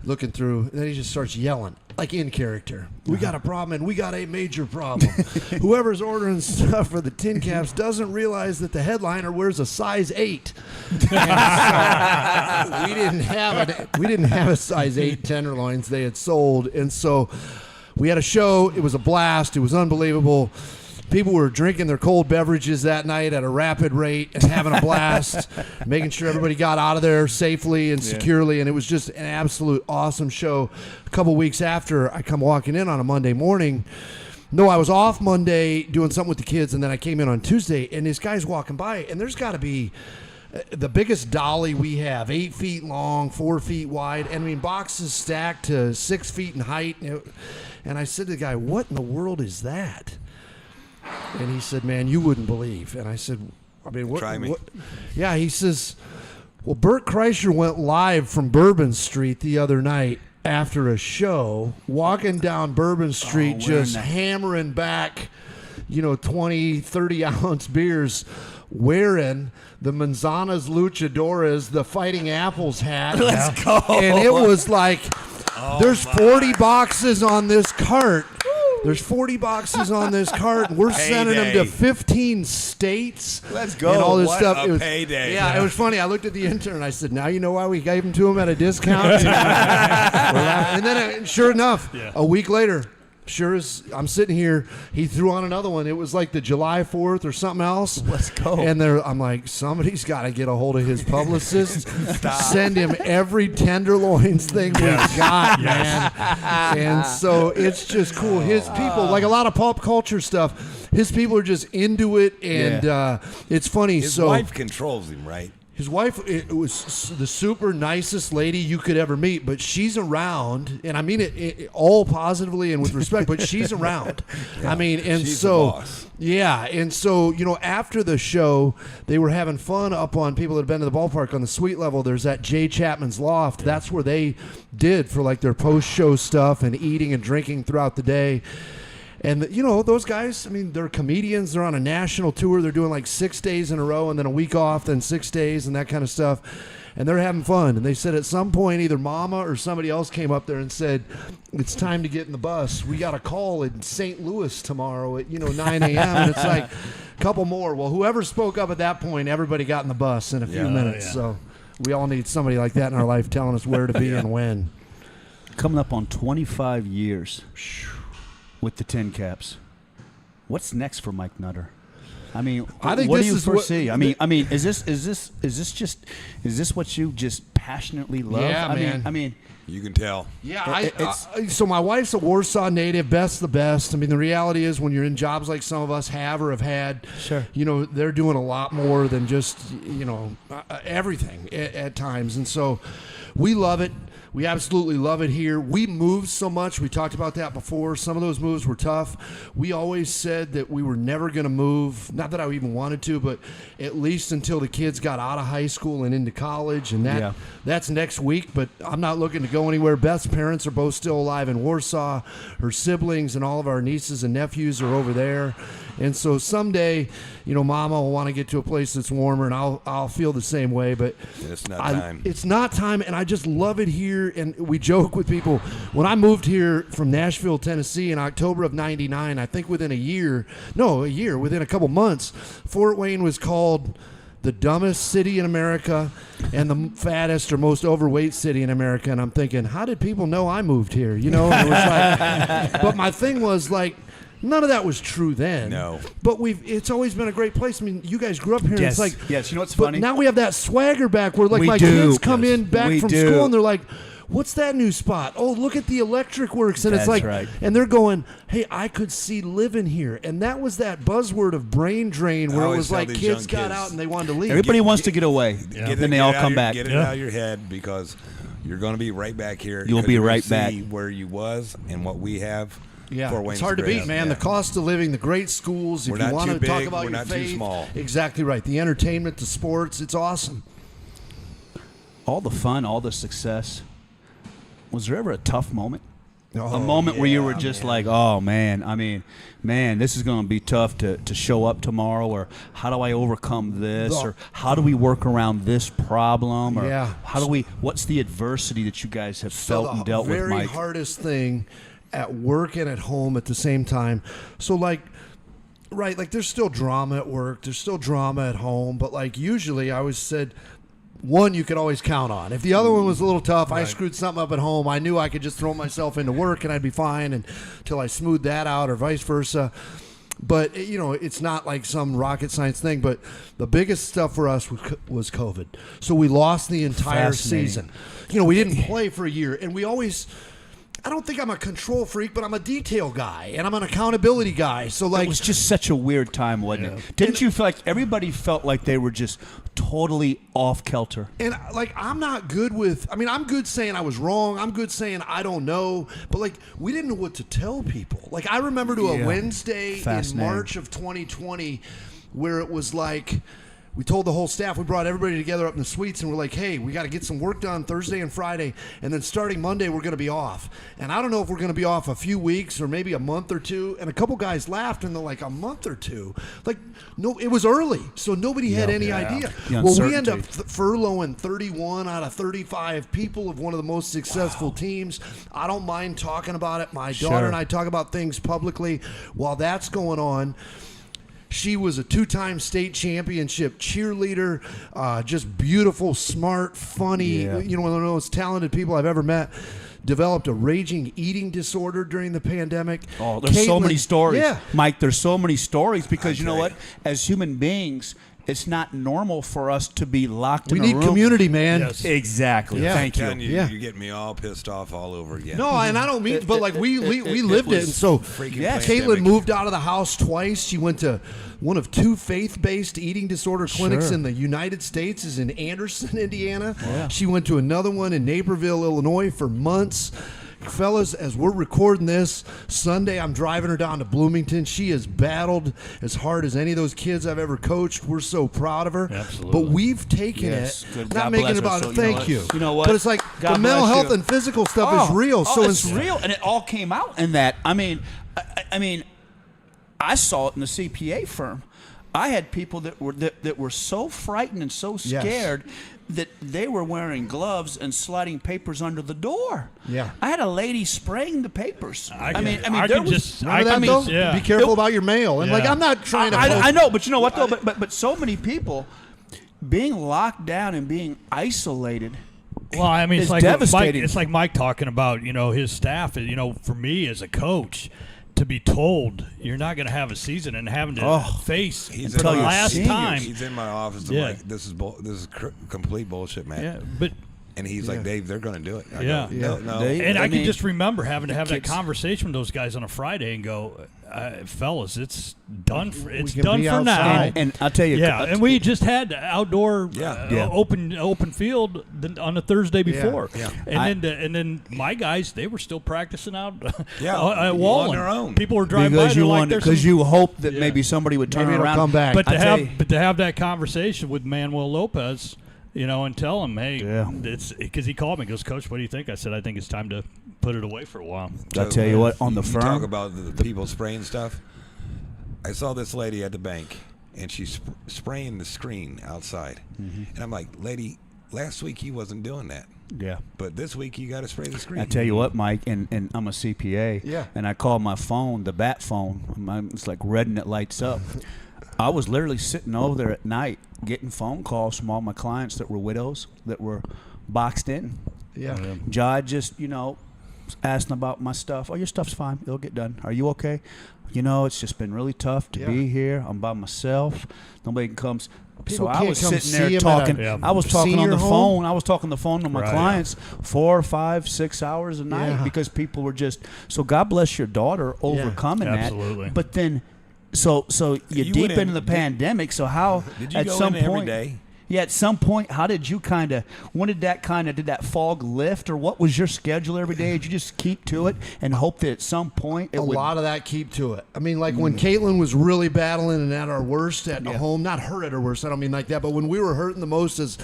Looking through, then he just starts yelling, like in character. We got a problem, and we got a major problem. Whoever's ordering stuff for the TinCaps doesn't realize that the headliner wears a size 8. And so we didn't have a size 8 Tenderloins. They had sold, and so we had a show. It was a blast. It was unbelievable. People were drinking their cold beverages that night at a rapid rate and having a blast, making sure everybody got out of there safely and securely, and it was just an absolute awesome show. A couple weeks after, I come walking in on a Monday morning. No, I was off Monday doing something with the kids, and then I came in on Tuesday, and this guy's walking by, and there's got to be the biggest dolly we have, 8 feet long, 4 feet wide, and I mean boxes stacked to 6 feet in height. And I said to the guy, what in the world is that? And he said, man, you wouldn't believe. And I said, I mean, what? Try me. What? Yeah, he says, well, Bert Kreischer went live from Bourbon Street the other night after a show, walking down Bourbon Street, just hammering back, 20, 30-ounce beers, wearing the Manzana's Luchadores, the Fighting Apples hat. Let's go. And it was like, there's 40 boxes on this cart. There's 40 boxes on this cart, and we're sending them to 15 states. Let's go. And all this what stuff. A payday. Yeah, it was funny. I looked at the intern, and I said, now you know why we gave them to him at a discount? And then, sure enough, a week later, sure as I'm sitting here, he threw on another one. It was like the July 4th or something else. Let's go. And I'm like, somebody's got to get a hold of his publicist. Send him every Tenderloins thing we got, man. And so it's just cool. His people, like a lot of pop culture stuff, his people are just into it, and it's funny. His wife controls him, right? His wife it was the super nicest lady you could ever meet, but she's around, and I mean it all positively and with respect, but she's around. I mean, and she's so, the boss. yeah, and so, after the show, they were having fun up on people that had been to the ballpark on the suite level. There's that Jay Chapman's Loft. That's where they did for like their post-show stuff and eating and drinking throughout the day. And, those guys, I mean, they're comedians. They're on a national tour. They're doing like 6 days in a row and then a week off, then 6 days and that kind of stuff. And they're having fun. And they said at some point either Mama or somebody else came up there and said, it's time to get in the bus. We got a call in St. Louis tomorrow at, 9 a.m. And it's like a couple more. Well, whoever spoke up at that point, everybody got in the bus in a few minutes. Yeah. So we all need somebody like that in our life telling us where to be and when. Coming up on 25 years with the TinCaps. What's next for Mike Nutter? I mean, I think what this do you is foresee? I mean, is this what you just passionately love? Yeah, man. I mean, you can tell. Yeah, so my wife's a Warsaw native, best the best. I mean, the reality is when you're in jobs like some of us have or have had, sure, they're doing a lot more than just, everything at times. And so we love it. We absolutely love it here. We moved so much. We talked about that before. Some of those moves were tough. We always said that we were never going to move. Not that I even wanted to, but at least until the kids got out of high school and into college. And that's next week. But I'm not looking to go anywhere. Beth's parents are both still alive in Warsaw. Her siblings and all of our nieces and nephews are over there. And so someday, Mama will want to get to a place that's warmer, and I'll feel the same way. But it's not time. It's not time, and I just love it here. And we joke with people. When I moved here from Nashville, Tennessee in October of '99, I think within within a couple months, Fort Wayne was called the dumbest city in America and the fattest or most overweight city in America. And I'm thinking, how did people know I moved here? And it was like, but my thing was like, none of that was true then. No. But it's always been a great place. I mean, you guys grew up here. Yes. And it's like, yes. You know what's but funny? Now we have that swagger back where like We my do. kids come Yes. in back We from do. school and they're like, what's that new spot? Oh, look at the electric works. And That's it's like, right. and they're going, hey, I could see living here. And that was that buzzword of brain drain where it always was tell like these kids young got kids, out and they wanted to leave. Everybody wants to get away. Then they all come back. Get it out of your head because you're going to be right back here. You'll be You're gonna right back. see where you was and what we have. Yeah, Fort Wayne's it's hard to great. beat, man. Yeah. The cost of living, the great schools. If We're you not want too to talk big, about we're your not too faith, small. exactly right. The entertainment, the sports, it's awesome. All the fun, all the success. Was there ever a tough moment? Oh, A moment where you were yeah, just man. like, oh, man, this is going to be tough to show up tomorrow, or how do I overcome this, or how do we work around this problem, or what's the adversity that you guys have felt and dealt with, The very Mike? hardest thing at work and at home at the same time. So, like, right, like there's still drama at work, there's still drama at home, but like usually I always said, one you could always count on. If the other one was a little tough, I screwed something up at home, I knew I could just throw myself into work and I'd be fine until I smoothed that out, or vice versa. But, it's not like some rocket science thing. But the biggest stuff for us was COVID. So we lost the entire season. We didn't play for a year. And we always... I don't think I'm a control freak, but I'm a detail guy, and I'm an accountability guy. So, like, it was just such a weird time, wasn't it? Didn't you feel like everybody felt like they were just totally off kilter? And, like, I'm not good with... I mean, I'm good saying I was wrong. I'm good saying I don't know. But, like, we didn't know what to tell people. Like, I remember a Wednesday in March of 2020 where it was like... We told the whole staff, we brought everybody together up in the suites, and we're like, hey, we got to get some work done Thursday and Friday, and then starting Monday, we're going to be off. And I don't know if we're going to be off a few weeks or maybe a month or two. And a couple guys laughed, and they're like, a month or two? Like, no, it was early, so nobody had any idea. Well, we end up furloughing 31 out of 35 people of one of the most successful teams. I don't mind talking about it. My daughter and I talk about things publicly while that's going on. She was a 2-time state championship cheerleader, just beautiful, smart, funny, one of the most talented people I've ever met. Developed a raging eating disorder during the pandemic. Oh, there's so many stories. Yeah. Mike, there's so many stories because you know what? As human beings, it's not normal for us to be locked in a room. We need community, man. Yes. Exactly. Yeah. Thank you. You're getting me all pissed off all over again. No, and I don't mean, but like we lived it. And so Caitlin moved out of the house twice. She went to one of 2 faith-based eating disorder clinics in the United States is in Anderson, Indiana. Yeah. She went to another one in Naperville, Illinois for months. Fellas, as we're recording this Sunday, I'm driving her down to Bloomington. She has battled as hard as any of those kids I've ever coached. We're so proud of her. Absolutely. But we've taken it, Good. not God making bless it about her. it. So, Thank you. You know what? But it's like God the mental bless health you. and physical stuff is real. So it's real, and it all came out in that. I mean, I saw it in the CPA firm. I had people that were so frightened and so scared that they were wearing gloves and sliding papers under the door. Yeah, I had a lady spraying the papers. Be careful about your mail. And like, I'm not trying to. I know, but you know what though? But so many people being locked down and being isolated. Well, I mean, it's devastating. Mike, it's like Mike talking about his staff. For me as a coach, to be told you're not going to have a season and having to face for the last time. He's in my office. I'm like, this is complete bullshit, man. Yeah, but And he's like, Dave, they're going to do it. I Yeah. go, no. And I can just remember having to have that conversation with those guys on a Friday and go, fellas, it's done. It's done for now. And I'll tell you, and we just had outdoor open field on the Thursday before. Yeah. And then my guys, they were still practicing out at on Wallen. their own. People were driving by. Because you hope that maybe somebody would turn around, come back. But to have that conversation with Manuel Lopez. And tell him, hey, it's because he called me. He goes, Coach, what do you think? I said, I think it's time to put it away for a while. So, I'll tell you what, on the firm. Talk about the people spraying stuff. I saw this lady at the bank, and she's spraying the screen outside. Mm-hmm. And I'm like, lady, last week he wasn't doing that. Yeah. But this week you got to spray the screen. I tell you what, Mike, and I'm a CPA. Yeah. And I call my phone, the bat phone. It's like red and it lights up. I was literally sitting over there at night getting phone calls from all my clients that were widows that were boxed in. Yeah. Jod just, asking about my stuff. Oh, your stuff's fine. It'll get done. Are you okay? It's just been really tough to be here. I'm by myself. Nobody comes. So I was sitting there talking. I was talking on the phone. I was talking on the phone to my clients 4, 5, 6 hours a night because people were just. So God bless your daughter overcoming that. Absolutely. But then. So you're deep into the pandemic. So how did you at go some in point? every day? Yeah, at some point, how did you when did that fog lift, or what was your schedule every day? Did you just keep to it and hope that at some point a lot of that keep to it? I mean, like when Caitlin was really battling and at our worst at home, not her at her worst. I don't mean like that, but when we were hurting the most is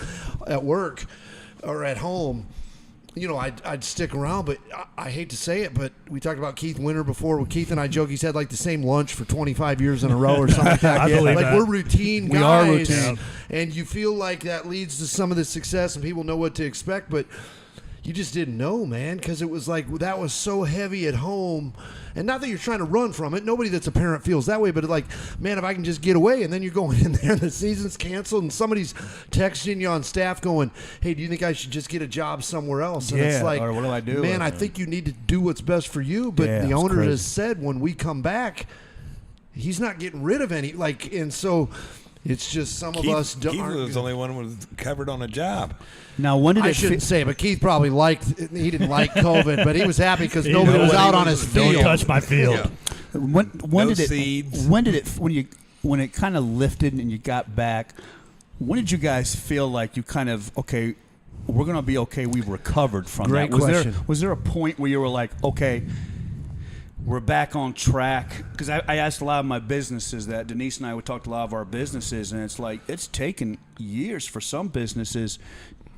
at work or at home. I'd stick around, but I hate to say it, but we talked about Keith Winter before. Well, Keith and I joke he's had like the same lunch for 25 years in a row or something like that. I believe that. We're routine guys. We are routine. And you feel like that leads to some of the success and people know what to expect, but you just didn't know, man, because it was like that was so heavy at home. And not that you're trying to run from it. Nobody that's a parent feels that way. But like, man, if I can just get away. And then you're going in there and the season's canceled and somebody's texting you on staff going, hey, do you think I should just get a job somewhere else? And it's like, or what do I do? Man, I think you need to do what's best for you. But the owner has said when we come back, he's not getting rid of any. And so it's just some of us Keith was the only one who was covered on a job. Now, when did I shouldn't say, but Keith probably he didn't like COVID, but he was happy because nobody was out on his field. Don't touch my field. Yeah. When did it kind of lifted and you got back? When did you guys feel like you kind of we're gonna be okay? We've recovered from Great that. question. Was there a point where you were like, okay, we're back on track? Because I asked a lot of my businesses that. Denise and I would talk to a lot of our businesses, and it's like it's taken years for some businesses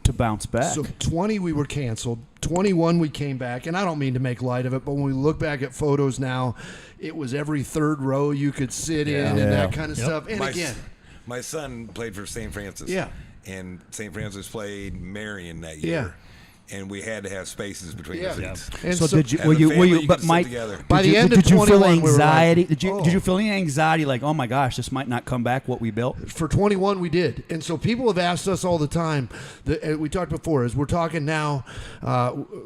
to bounce back. So 20 we were canceled. 21 we came back, and I don't mean to make light of it, but when we look back at photos now, it was every third row you could sit in and that kind of stuff. And my son played for St. Francis. Yeah. And St. Francis played Marion that year. Yeah. And we had to have spaces between the seats. And so did you? Were you? But Mike, by the end of did you feel 21, anxiety? We were like, did you feel any anxiety? Like, oh my gosh, this might not come back. What we built for 21, we did. And so people have asked us all the time. We talked before, as we're talking now,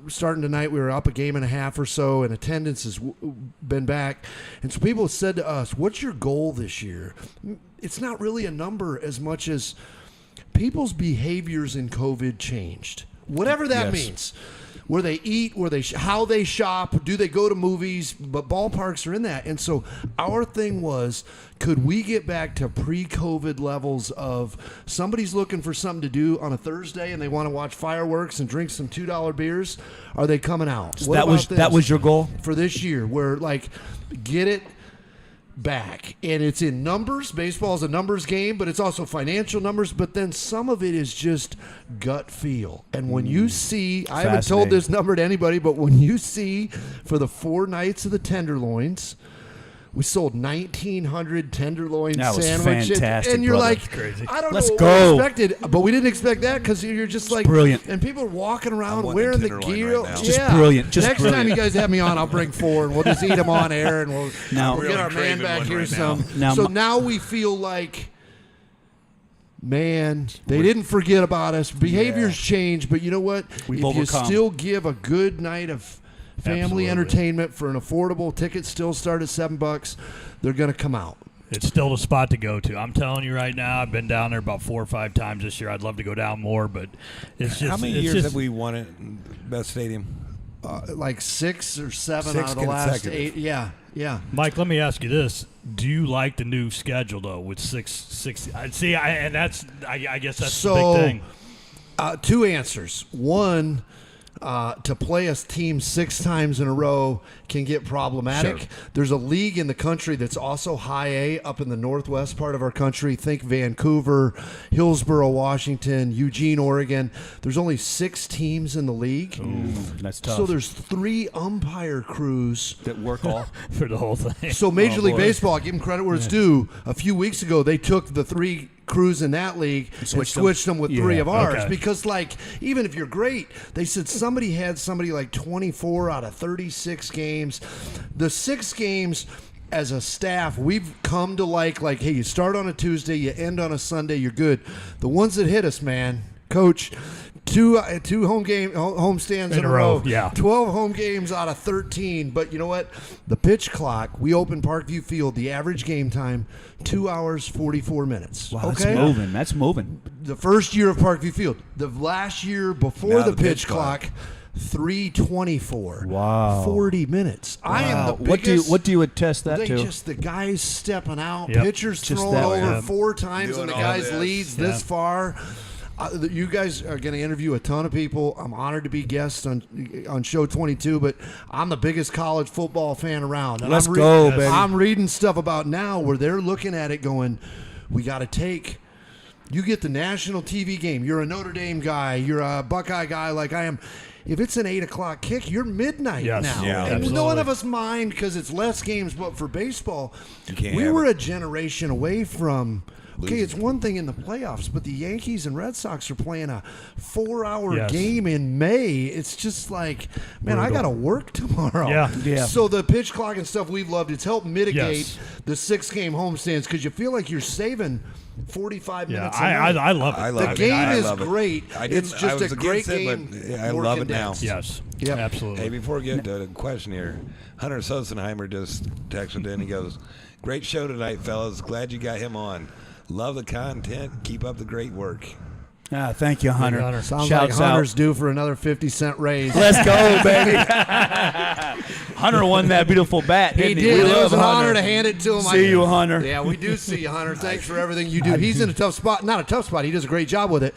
starting tonight, we were up a game and a half or so, and attendance has been back. And so people have said to us, "What's your goal this year?" It's not really a number as much as people's behaviors in COVID changed. Whatever that means, where they eat, how they shop, do they go to movies, but ballparks are in that. And so our thing was, could we get back to pre-COVID levels of somebody's looking for something to do on a Thursday and they want to watch fireworks and drink some $2 beers? Are they coming out? So that was your goal for this year, where get it back, and it's in numbers. Baseball is a numbers game, but it's also financial numbers, but then some of it is just gut feel. And when you see, I haven't told this number to anybody, but when you see for the 4 nights of the Tenderloins, we sold 1,900 tenderloin sandwiches. Fantastic, and you're brother. like, crazy. I don't Let's know what go. we expected, but we didn't expect that because you're just like, brilliant. And people are walking around I'm wearing the wanting a gear. tenderloin right now. Just brilliant. Just Next brilliant. time you guys have me on, I'll bring 4 and we'll just eat them on air and we'll Now- get our Really man craving back one here right some. now. So now we feel like, man, they didn't forget about us. Behaviors change, but you know what? We've if overcome. you still give a good night of family Absolutely. entertainment for an affordable ticket, still start at $7, they're going to come out. It's still the spot to go to. I'm telling you right now, I've been down there about 4 or 5 times this year. I'd love to go down more, but it's just. How many years have we won it, Best Stadium? Like 6 or 7 6 out of the last consecutive. 8. Yeah. Mike, let me ask you this: do you like the new schedule though? With 6? I guess that's the big thing. 2 answers. One, to play a team 6 times in a row can get problematic. Sure. There's a league in the country that's also high A up in the northwest part of our country. Think Vancouver, Hillsborough, Washington, Eugene, Oregon. There's only 6 teams in the league. Ooh, that's tough. So there's 3 umpire crews that work all for the whole thing. So Major League Baseball, I give them credit where it's due. A few weeks ago, they took the 3 crews in that league and switched them with 3 of ours because, like, even if you're great, they said somebody had somebody like 24 out of 36 games. The 6 games as a staff, we've come to like, hey, you start on a Tuesday, you end on a Sunday, you're good. The ones that hit us, man, Coach, 2 home stands in a row. Yeah. 12 home games out of 13. But you know what? The pitch clock, we opened Parkview Field, the average game time, 2 hours, 44 minutes. Wow, okay? That's moving. The first year of Parkview Field. The last year before the pitch clock, 3:24. Wow. 40 minutes. Wow. I am the biggest. What do you attest that to? Just the guys stepping out, Yep. pitchers Just throwing that, over 4 times, Doing and the all guys this. leads this far. You guys are going to interview a ton of people. I'm honored to be guests on show 22, but I'm the biggest college football fan around. And Let's go, baby. I'm reading stuff about now where they're looking at it going, we got to take. You get the national TV game. You're a Notre Dame guy. You're a Buckeye guy like I am. If it's an 8 o'clock kick, you're midnight now. Yeah, and absolutely. none of us mind because it's less games, but for baseball, can't we have were it. a generation away from. Okay, Losing. it's one thing in the playoffs, but the Yankees and Red Sox are playing a 4-hour Yes. game in May. It's just like, man, I got to work tomorrow. Yeah. So the pitch clock and stuff we've loved. It's helped mitigate Yes. the 6-game homestands because you feel like you're saving 45 Yeah, minutes. a night. I love it. I love The it. game I is love it. great. I didn't- It's I just was a great against it, game. but I more love it now. condensed. Yes. Yep. Absolutely. Hey, before we get to the question here, Hunter Sosenheimer just texted in. He goes, "Great show tonight, fellas. Glad you got him on. Love the content. Keep up the great work." Thank you, Hunter. Hunter. Sounds Shouts like Hunter's out. due for another 50-cent raise. Let's go, baby. Hunter won that beautiful bat. He Didn't did. We It love was an Hunter. honor to hand it to him. See you, Hunter. Yeah, we do see you, Hunter. Thanks for everything you do. He's in a tough spot. Not a tough spot. He does a great job with it.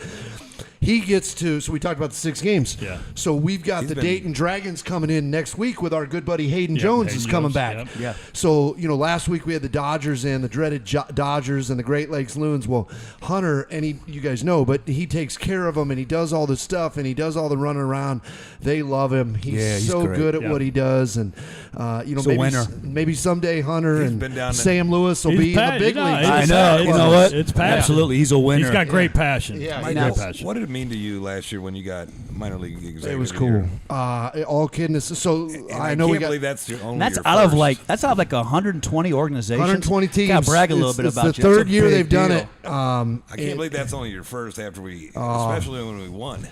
He gets to, so we talked about the 6 games. Yeah. So we've got He's the been- Dayton Dragons coming in next week with our good buddy Hayden Jones Hayden is coming Jones, back. yep. Yeah. So, last week we had the Dodgers in, the dreaded Dodgers and the Great Lakes Loons. Well, Hunter, and you guys know, but he takes care of them and he does all the stuff and he does all the running around. They love him. He's so great. good at Yeah. what he does. And, He's a winner. maybe someday Hunter He's and been down Sam Lewis will He's be in the pat- big you know, leagues. it's- I know. You know what? It's passion. Absolutely. He's a winner. He's got great passion. Yeah, great he does. passion. What did it mean to you last year when you got minor league executive? It was of the year? cool. All kidding. So And I know can't we got believe that's your only. That's your out of first. like 120 organizations. 120 teams. Got to brag a little It's- bit it's about the you. That's third a year big they've done deal. it. I can't believe that's only your first after we, especially when we won.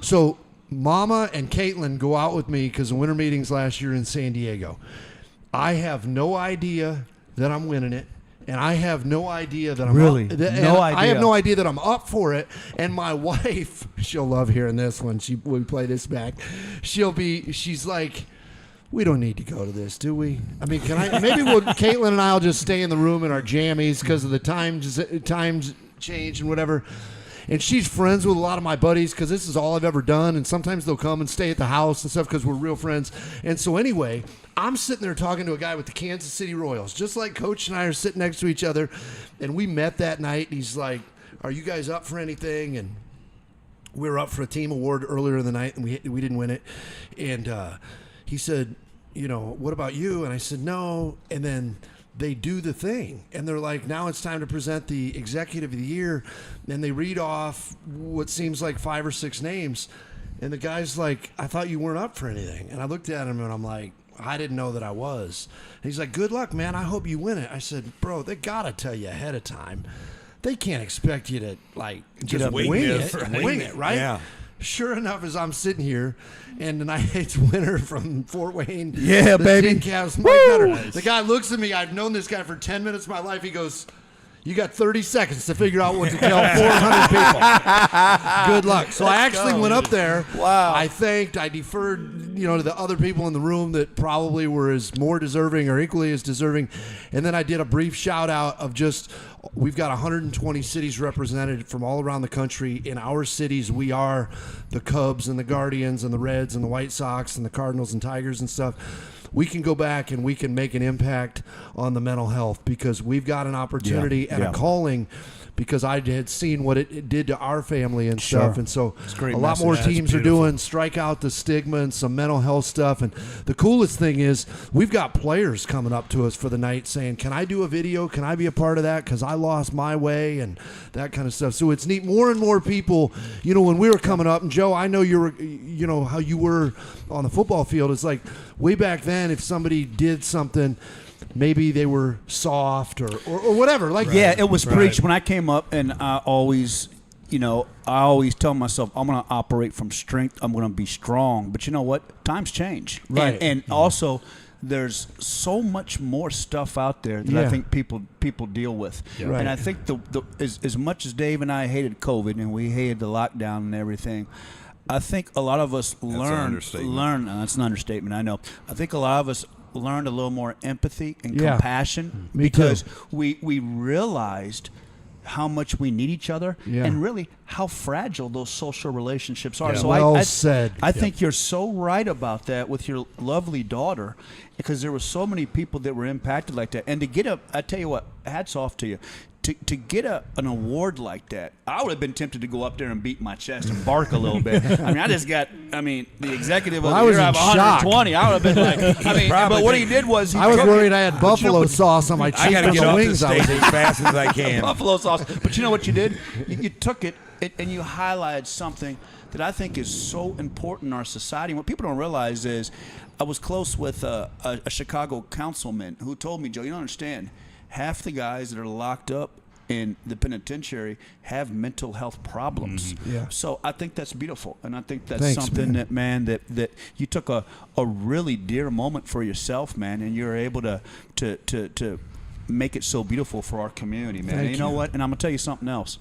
So Mama and Caitlin go out with me because the winter meetings last year in San Diego. I have no idea that I'm winning it. And I have no idea that I'm Really? up, No I have idea. no idea that I'm up for it. And my wife, she'll love hearing this when we play this back. She's like, we don't need to go to this, do we? I mean, maybe Caitlin and I'll just stay in the room in our jammies because of the times change and whatever. And she's friends with a lot of my buddies because this is all I've ever done. And sometimes they'll come and stay at the house and stuff because we're real friends. And so anyway, I'm sitting there talking to a guy with the Kansas City Royals, just like Coach and I are sitting next to each other. And we met that night. And he's like, are you guys up for anything? And we were up for a team award earlier in the night, and we didn't win it. And he said, what about you? And I said, no. And then they do the thing, and they're like, now it's time to present the executive of the year. And they read off what seems like 5 or 6 names. And the guy's like, I thought you weren't up for anything. And I looked at him, and I'm like, I didn't know that I was. And he's like, good luck, man. I hope you win it. I said, bro, they got to tell you ahead of time. They can't expect you to, just wing wing this it, or wing it, right? yeah. sure enough, as I'm sitting here, and the Knights winner from Fort Wayne, Yeah, the baby. TinCaps, Mike Nutter. The guy looks at me. I've known this guy for 10 minutes of my life. He goes, "You got 30 seconds to figure out what to tell 400 people. Good luck." So I actually went up there. Wow. I deferred, to the other people in the room that probably were as more deserving or equally as deserving. And then I did a brief shout out of just, we've got 120 cities represented from all around the country. In our cities, we are the Cubs and the Guardians and the Reds and the White Sox and the Cardinals and Tigers and stuff. We can go back and we can make an impact on the mental health because we've got an opportunity and a calling, because I had seen what it did to our family and stuff. And so a lot more teams are doing strike out the stigma and some mental health stuff. And the coolest thing is we've got players coming up to us for the night saying, "Can I do a video? Can I be a part of that? Because I lost my way," and that kind of stuff. So it's neat. More and more people, when we were coming up, and Joe, I know how you were on the football field. It's like way back then, if somebody did something, maybe they were soft or whatever. Yeah, it was preached when I came up, and I always tell myself I'm going to operate from strength. I'm going to be strong. But you know what? Times change. Right. And also, there's so much more stuff out there that I think people deal with. Yeah. Right. And I think as much as Dave and I hated COVID and we hated the lockdown and everything, I think a lot of us learn. That's an understatement, I know. I think a lot of us learned a little more empathy and compassion because we realized how much we need each other and really how fragile those social relationships are. Yeah. So Well said. I think you're so right about that with your lovely daughter, because there were so many people that were impacted like that. And to get I tell you what, hats off to you. To get an award like that, I would have been tempted to go up there and beat my chest and bark a little bit. The executive of the year, I have 120. I would have been like, but what he did was I was worried I had buffalo sauce on my cheek I got to from get the off wings. the stage as fast as I can. Buffalo sauce. But you know what you did? You took it and you highlighted something that I think is so important in our society. And what people don't realize is I was close with a Chicago councilman who told me, "Joe, you don't understand. Half the guys that are locked up in the penitentiary have mental health problems." Yeah. So I think that's beautiful, and I think that's something that you took a really dear moment for yourself, man, and you're able to make it so beautiful for our community, man. And you know what? And I'm gonna tell you something else.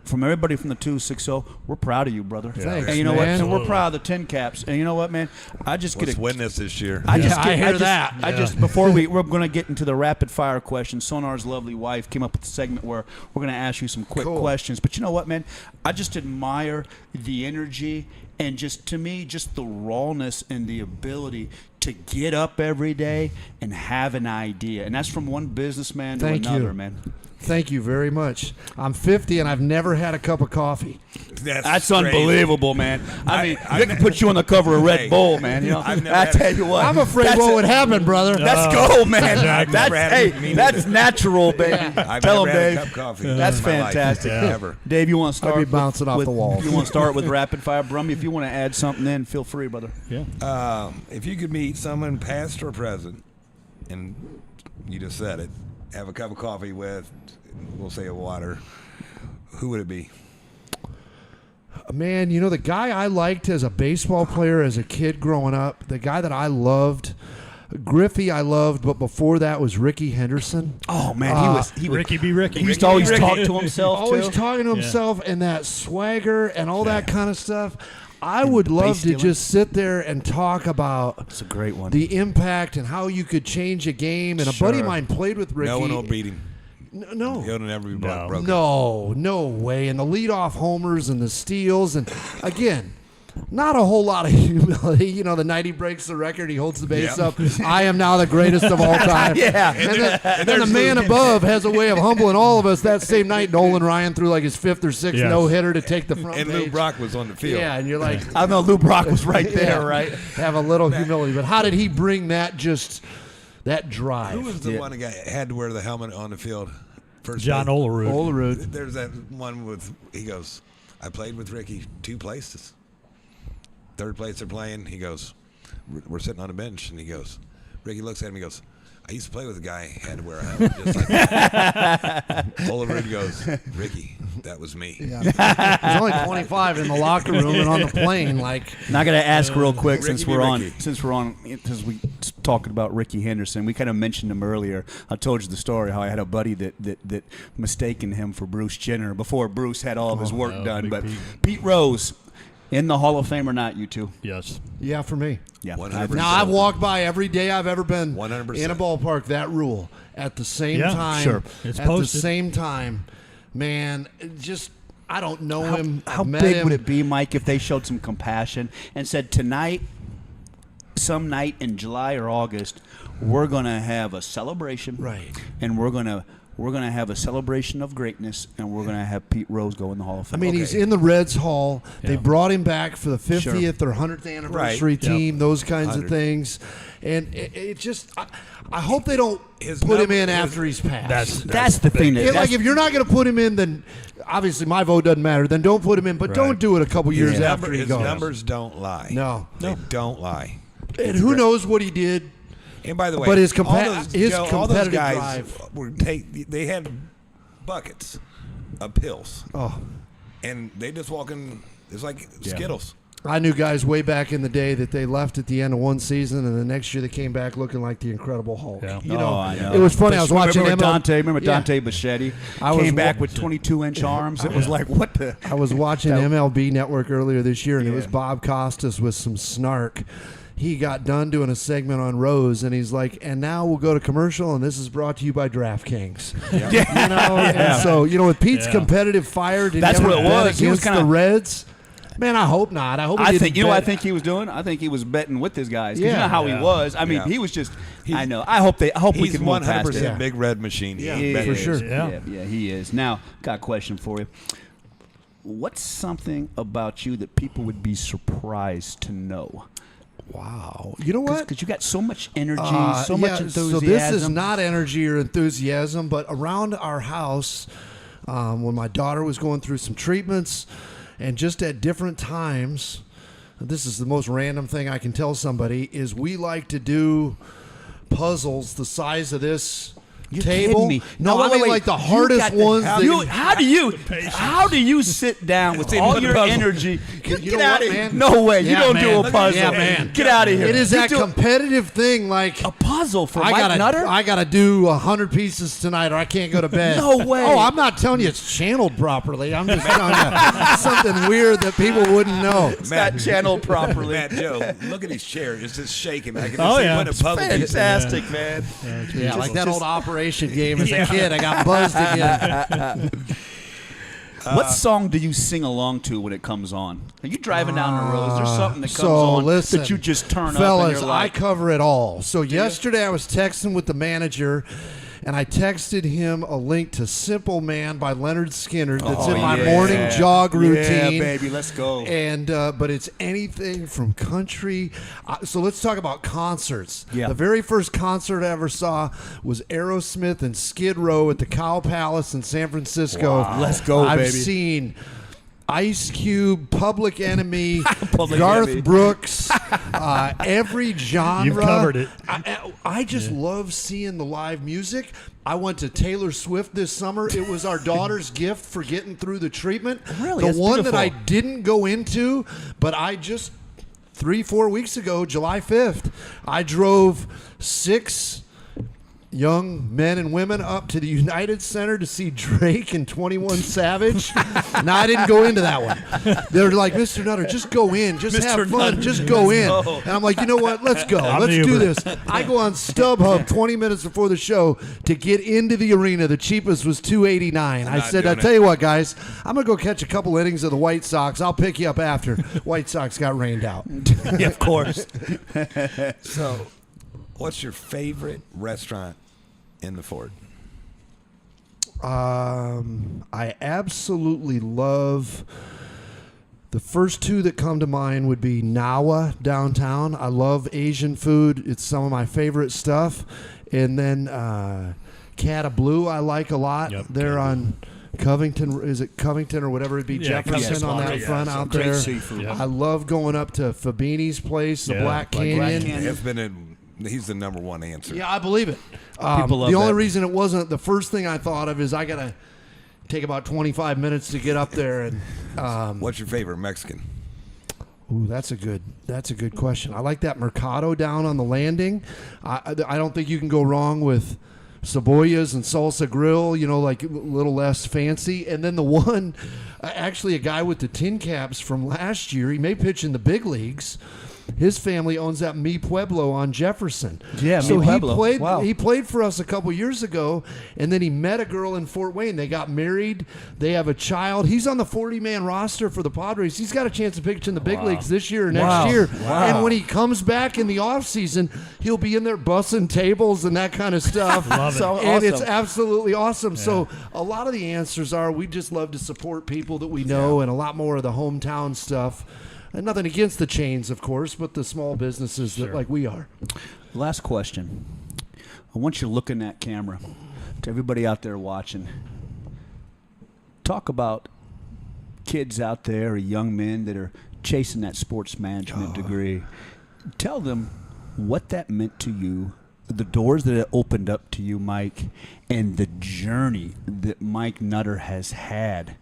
From everybody from the 260, we're proud of you, brother. Thanks, and you know what? man. And we're proud of the TinCaps. And you know what, man? Let's win this year. I hear that. Before we're going to get into the rapid fire questions, Sonar's lovely wife came up with a segment where we're going to ask you some quick questions. But you know what, man? I just admire the energy and to me, the rawness and the ability to get up every day and have an idea. And that's from one businessman to another, man. Thank you very much. I'm 50 and I've never had a cup of coffee. That's unbelievable, man. I can put you on the cover of Red Bull, man. I tell you what. I'm afraid what would happen, brother. Let's go, man. That's natural, baby. I've Tell him, never had Dave. a cup of coffee. That's fantastic. Ever. Dave, you want to start? I'd be bouncing off the walls. You want to start with rapid fire, Brummy? If you want to add something in, feel free, brother. Yeah. If you could meet someone past or present, and you just said it, have a cup of coffee with, we'll say, a water, who would it be? Man, the guy I liked as a baseball player as a kid growing up, the guy that I loved, Griffey I loved, but before that was Ricky Henderson. Oh, man, he was Ricky be Ricky. He used to always talk to himself, always talking to himself, and that swagger and all that kind of stuff. I would love to just sit there and talk about That's a great one. the impact and how you could change a game. And a buddy of mine played with Ricky. No one will beat him. No. He'll never be broken. No way. And the leadoff homers and the steals. And, again, not a whole lot of humility. The night he breaks the record, he holds the base up. I am now the greatest of all time. And then the man above has a way of humbling all of us. That same night, Nolan Ryan threw like his 5th or 6th no-hitter to take the front And page. Lou Brock was on the field. Yeah, and you're like... I know Lou Brock was right there, right? Have a little humility. But how did he bring that that drive? Who was the one that had to wear the helmet on the field? First John Olerud. There's that one he goes, I played with Ricky 2 places. Third place they're playing, he goes, we're sitting on a bench, and he goes, Ricky looks at him, he goes, I used to play with a guy who had to wear a helmet just like that. Olerud goes, Ricky, That was me. Yeah. There's only 25 in the locker room and on the plane. Like, and I got to ask real quick Ricky since we talking about Ricky Henderson. We kind of mentioned him earlier. I told you the story how I had a buddy that mistaken him for Bruce Jenner before Bruce had all of his work done. But Pete Rose. In the Hall of Fame or not, you two? Yes. yeah, for me. Yeah. 100%. Now, I've walked by every day I've ever been 100%. in a ballpark, that rule. At the same time, sure. It's at posted. the same time, man, just, I don't know him. How met big him. would it be, Mike, if they showed some compassion and said tonight, some night in July or August, we're going to have a celebration. Right. And we're going to have a celebration of greatness, and we're going to have Pete Rose go in the Hall of Fame. I mean, he's in the Reds Hall. Yeah. They brought him back for the 50th or 100th anniversary Right. team, those kinds 100. of things. And it just, I hope they don't His put him number- in his- after he's passed. That's the thing. Yeah, like, if you're not going to put him in, then obviously my vote doesn't matter. Then don't put him in, but don't do it a couple years after he His goes. numbers don't lie. No. They don't lie. And who knows what he did? And by the way, But his all those competitive guys drive. they had buckets of pills, Oh, and they just walking. It's like Skittles. I knew guys way back in the day that they left at the end of one season, and the next year they came back looking like the Incredible Hulk. Yeah. You know, I know. it was funny. I was watching Remember ML Dante. Remember Yeah. Dante Bichetti I was came back wa- with 22-inch arms. It was like, what the? I was watching MLB Network earlier this year, and it was Yeah. Bob Costas with some snark. He got done doing a segment on Rose, and he's like, and now we'll go to commercial, and this is brought to you by DraftKings. You know, and so, with Pete's competitive fire, did That's he ever what it bet was. He was against kinda- the Reds? Man, I hope not. I hope he I didn't think what I bet- think he was doing. I think he was betting with his guys. 'Cause you Yeah. know how he Yeah. was. I mean, Yeah. he was just. I know. I hope we He's can move past 100% it. Big Red Machine. Yeah, He for is. sure. Yeah, he is. Now, got a question for you. What's something about you that people would be surprised to know? Wow. You know what? Because you got so much energy, so much enthusiasm. So this is not energy or enthusiasm, but around our house, when my daughter was going through some treatments, and just at different times, this is the most random thing I can tell somebody, is we like to do puzzles the size of this You're table. kidding me. No, I mean like the You hardest got ones. How do you sit down with all your energy? You Get know out what, of here! man? No way! You Yeah, don't man. do a puzzle. Yeah, man. Get out of here! It is You that do competitive thing, like a puzzle for I Mike gotta, Nutter. I gotta do 100 pieces tonight, or I can't go to bed. No way. Oh, I'm not telling you it's channeled properly. I'm just telling you something weird that people wouldn't know. It's not channeled properly. Matt Joe, look at his chair. It's just shaking. I can Oh, see yeah. what a puzzle piece. Fantastic, man. Yeah, like that old Operation game as a kid. I got buzzed again. What song do you sing along to when it comes on? Are you driving down the road? Is there something that comes So, on listen, that you just turn fellas, up and you're like, I cover it all. So yesterday I was texting with the manager, and I texted him a link to Simple Man by Leonard Skinner that's in my morning jog routine. Yeah, baby, let's go. And but it's anything from country. So let's talk about concerts. Yeah. The very first concert I ever saw was Aerosmith and Skid Row at the Cow Palace in San Francisco. Wow. Let's go, I've baby. seen Ice Cube, Public Enemy, Public Garth Enemy. Brooks, every genre. You've covered it. I just love seeing the live music. I went to Taylor Swift this summer. It was our daughter's gift for getting through the treatment. Really? The That's one beautiful. that I didn't go into, but I just 3-4 weeks ago, July 5th, I drove 6 young men and women up to the United Center to see Drake and 21 Savage. Now, I didn't go into that one. They're like, Mr. Nutter, just go in. Just have fun. Nutter, Just go in. go. And I'm like, you know what? Let's go. I'm Let's the do Uber. this. I go on StubHub 20 minutes before the show to get into the arena. The cheapest was $289. I not said, doing I'll tell you what, guys. I'm going to go catch a couple innings of the White Sox. I'll pick you up after. White Sox got rained out. Yeah, of course. So, what's your favorite restaurant in the Fort? I absolutely love the first 2 that come to mind would be Nawa downtown. I love Asian food. It's some of my favorite stuff. And then Cat of Blue I like a lot. Yep, They're on Covington. Is it Covington or whatever it'd be? Yeah, Jefferson on that yeah, front some out great there. seafood. Yeah. I love going up to Fabini's place, the Yeah, Black like Canyon. Black Canyon. It's been he's the number one answer. Yeah, I believe it. People love the only that. reason it wasn't the first thing I thought of is I gotta take about 25 minutes to get up there. And what's your favorite Mexican? Ooh, that's a good question. I like that Mercado down on the landing. I don't think you can go wrong with cebollas and salsa grill, like a little less fancy. And then the one, actually a guy with the TinCaps from last year, he may pitch in the big leagues. His family owns that Mi Pueblo on Jefferson. Yeah, so Mi Pueblo. He played for us a couple years ago, and then he met a girl in Fort Wayne. They got married. They have a child. He's on the 40-man roster for the Padres. He's got a chance to pitch in the big leagues this year or next year. Wow. And when he comes back in the offseason, he'll be in there bussing tables and that kind of stuff. Love it. So And awesome. it's absolutely awesome. Yeah. So a lot of the answers are we just love to support people that we know and a lot more of the hometown stuff. And nothing against the chains, of course, but the small businesses that like we are. Last question. I want you to look in that camera to everybody out there watching. Talk about kids out there or young men that are chasing that sports management degree. Tell them what that meant to you, the doors that it opened up to you, Mike, and the journey that Mike Nutter has had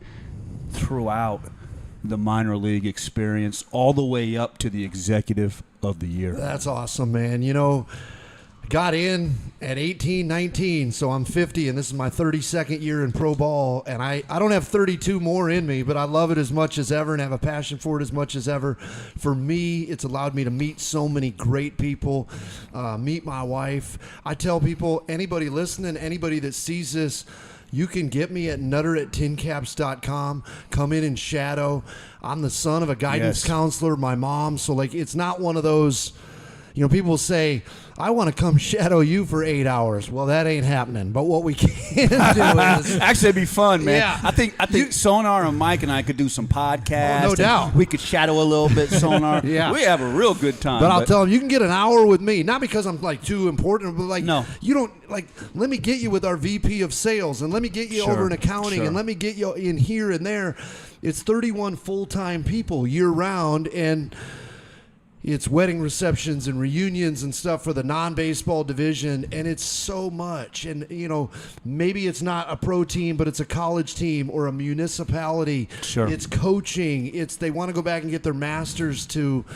throughout the minor league experience all the way up to the executive of the year. That's awesome, man. Got in at 18, 19, so I'm 50, and this is my 32nd year in pro ball, and I don't have 32 more in me, but I love it as much as ever and have a passion for it as much as ever. For me, it's allowed me to meet so many great people, meet my wife. I tell people, anybody listening, anybody that sees this, you can get me at nutter@tincaps.com. Come in and shadow. I'm the son of a guidance counselor, my mom. So, it's not one of those, people say, I want to come shadow you for 8 hours. Well, that ain't happening. But what we can do is... Actually, it'd be fun, man. Yeah. I think Sonar and Mike and I could do some podcasts. Oh, no doubt. We could shadow a little bit, Sonar. Yeah. We have a real good time. But I'll tell them, you can get an hour with me. Not because I'm, too important, but, no. You don't, let me get you with our VP of sales, and let me get you over in accounting, and let me get you in here and there. It's 31 full-time people year-round, and... It's wedding receptions and reunions and stuff for the non-baseball division, and it's so much. And, maybe it's not a pro team, but it's a college team or a municipality. Sure. It's coaching. They want to go back and get their master's to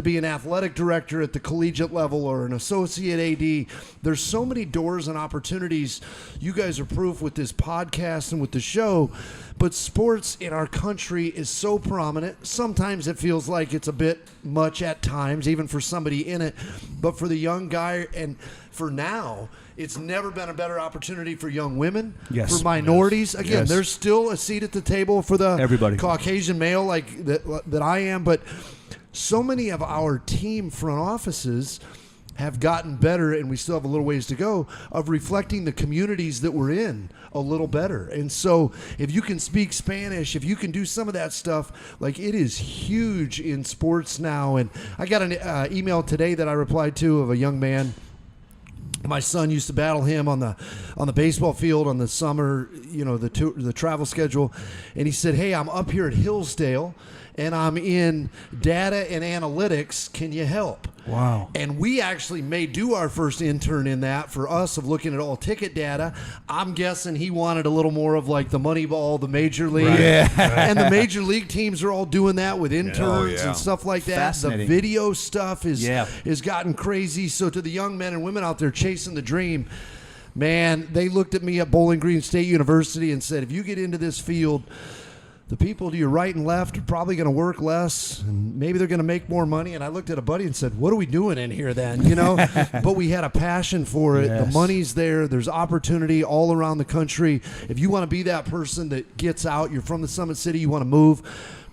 be an athletic director at the collegiate level or an associate AD. There's so many doors and opportunities. You guys are proof with this podcast and with the show. But sports in our country is so prominent. Sometimes it feels like it's a bit much at times, even for somebody in it. But for the young guy, and for now, it's never been a better opportunity for young women, for minorities. Yes. Again, there's still a seat at the table for the everybody. Caucasian male that I am. But so many of our team front offices have gotten better, and we still have a little ways to go, of reflecting the communities that we're in a little better. And so if you can speak Spanish, if you can do some of that stuff, it is huge in sports now. And I got an email today that I replied to of a young man. My son used to battle him on the baseball field on the summer, the travel schedule. And he said, hey, I'm up here at Hillsdale, and I'm in data and analytics. Can you help? Wow. And we actually may do our first intern in that for us of looking at all ticket data. I'm guessing he wanted a little more of the Moneyball, the major league. Right. Yeah. And the major league teams are all doing that with interns and stuff like that. The video stuff has gotten crazy. So to the young men and women out there chasing the dream, man, they looked at me at Bowling Green State University and said, if you get into this field, the people to your right and left are probably going to work less, and maybe they're going to make more money. And I looked at a buddy and said, what are we doing in here then? But we had a passion for it. Yes. The money's there. There's opportunity all around the country. If you want to be that person that gets out, you're from the Summit City, you want to move,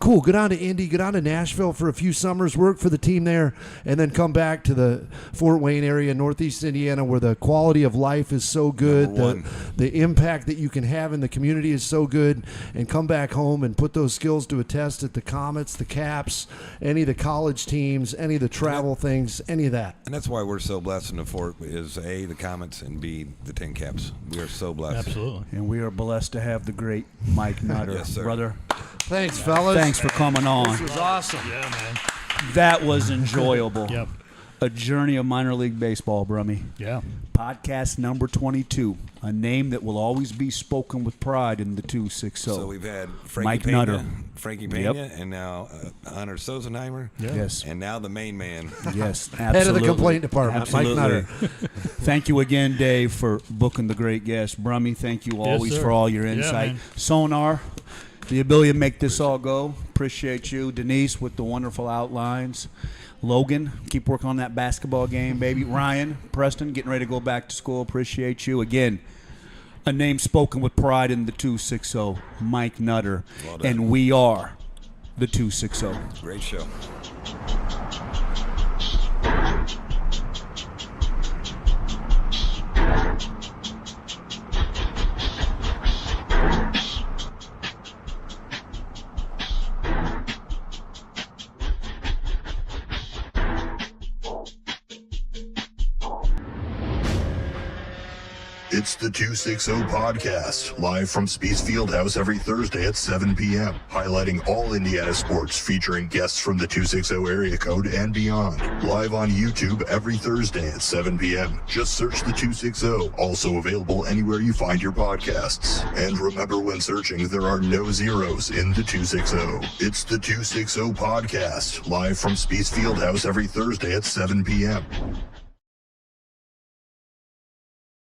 cool, go down to Indy, go down to Nashville for a few summers, work for the team there, and then come back to the Fort Wayne area, Northeast Indiana, where the quality of life is so good, the impact that you can have in the community is so good, and come back home and put those skills to a test at the Comets, the Caps, any of the college teams, any of the travel things, any of that. And that's why we're so blessed in the Fort is A, the Comets, and B, the TinCaps. We are so blessed. Absolutely. And we are blessed to have the great Mike Nutter. Yes, sir. Brother. Thanks, fellas. Thanks for coming on. This was awesome. Yeah, man. That was enjoyable. Yep. A journey of minor league baseball, Brummy. Yeah. Podcast number 22, a name that will always be spoken with pride in the 260. So we've had Mike Nutter. Frankie Pena, and now Hunter Sosenheimer. Yeah. Yes. And now the main man. Yes, absolutely. Head of the complaint department, Absolutely. Mike Nutter. Thank you again, Dave, for booking the great guest. Brummy, thank you always sir. for all your Yeah, insight. man. Sonar, the ability to make this all go. Appreciate you. Denise with the wonderful outlines. Logan, keep working on that basketball game, baby. Ryan, Preston, getting ready to go back to school. Appreciate you. Again, a name spoken with pride in the 260, Mike Nutter. Well done. And we are the 260. Great show. It's the 260 Podcast, live from Spiece Fieldhouse every Thursday at 7 p.m., highlighting all Indiana sports, featuring guests from the 260 area code and beyond. Live on YouTube every Thursday at 7 p.m. Just search the 260, also available anywhere you find your podcasts. And remember, when searching, there are no zeros in the 260. It's the 260 Podcast, live from Spiece Fieldhouse every Thursday at 7 p.m.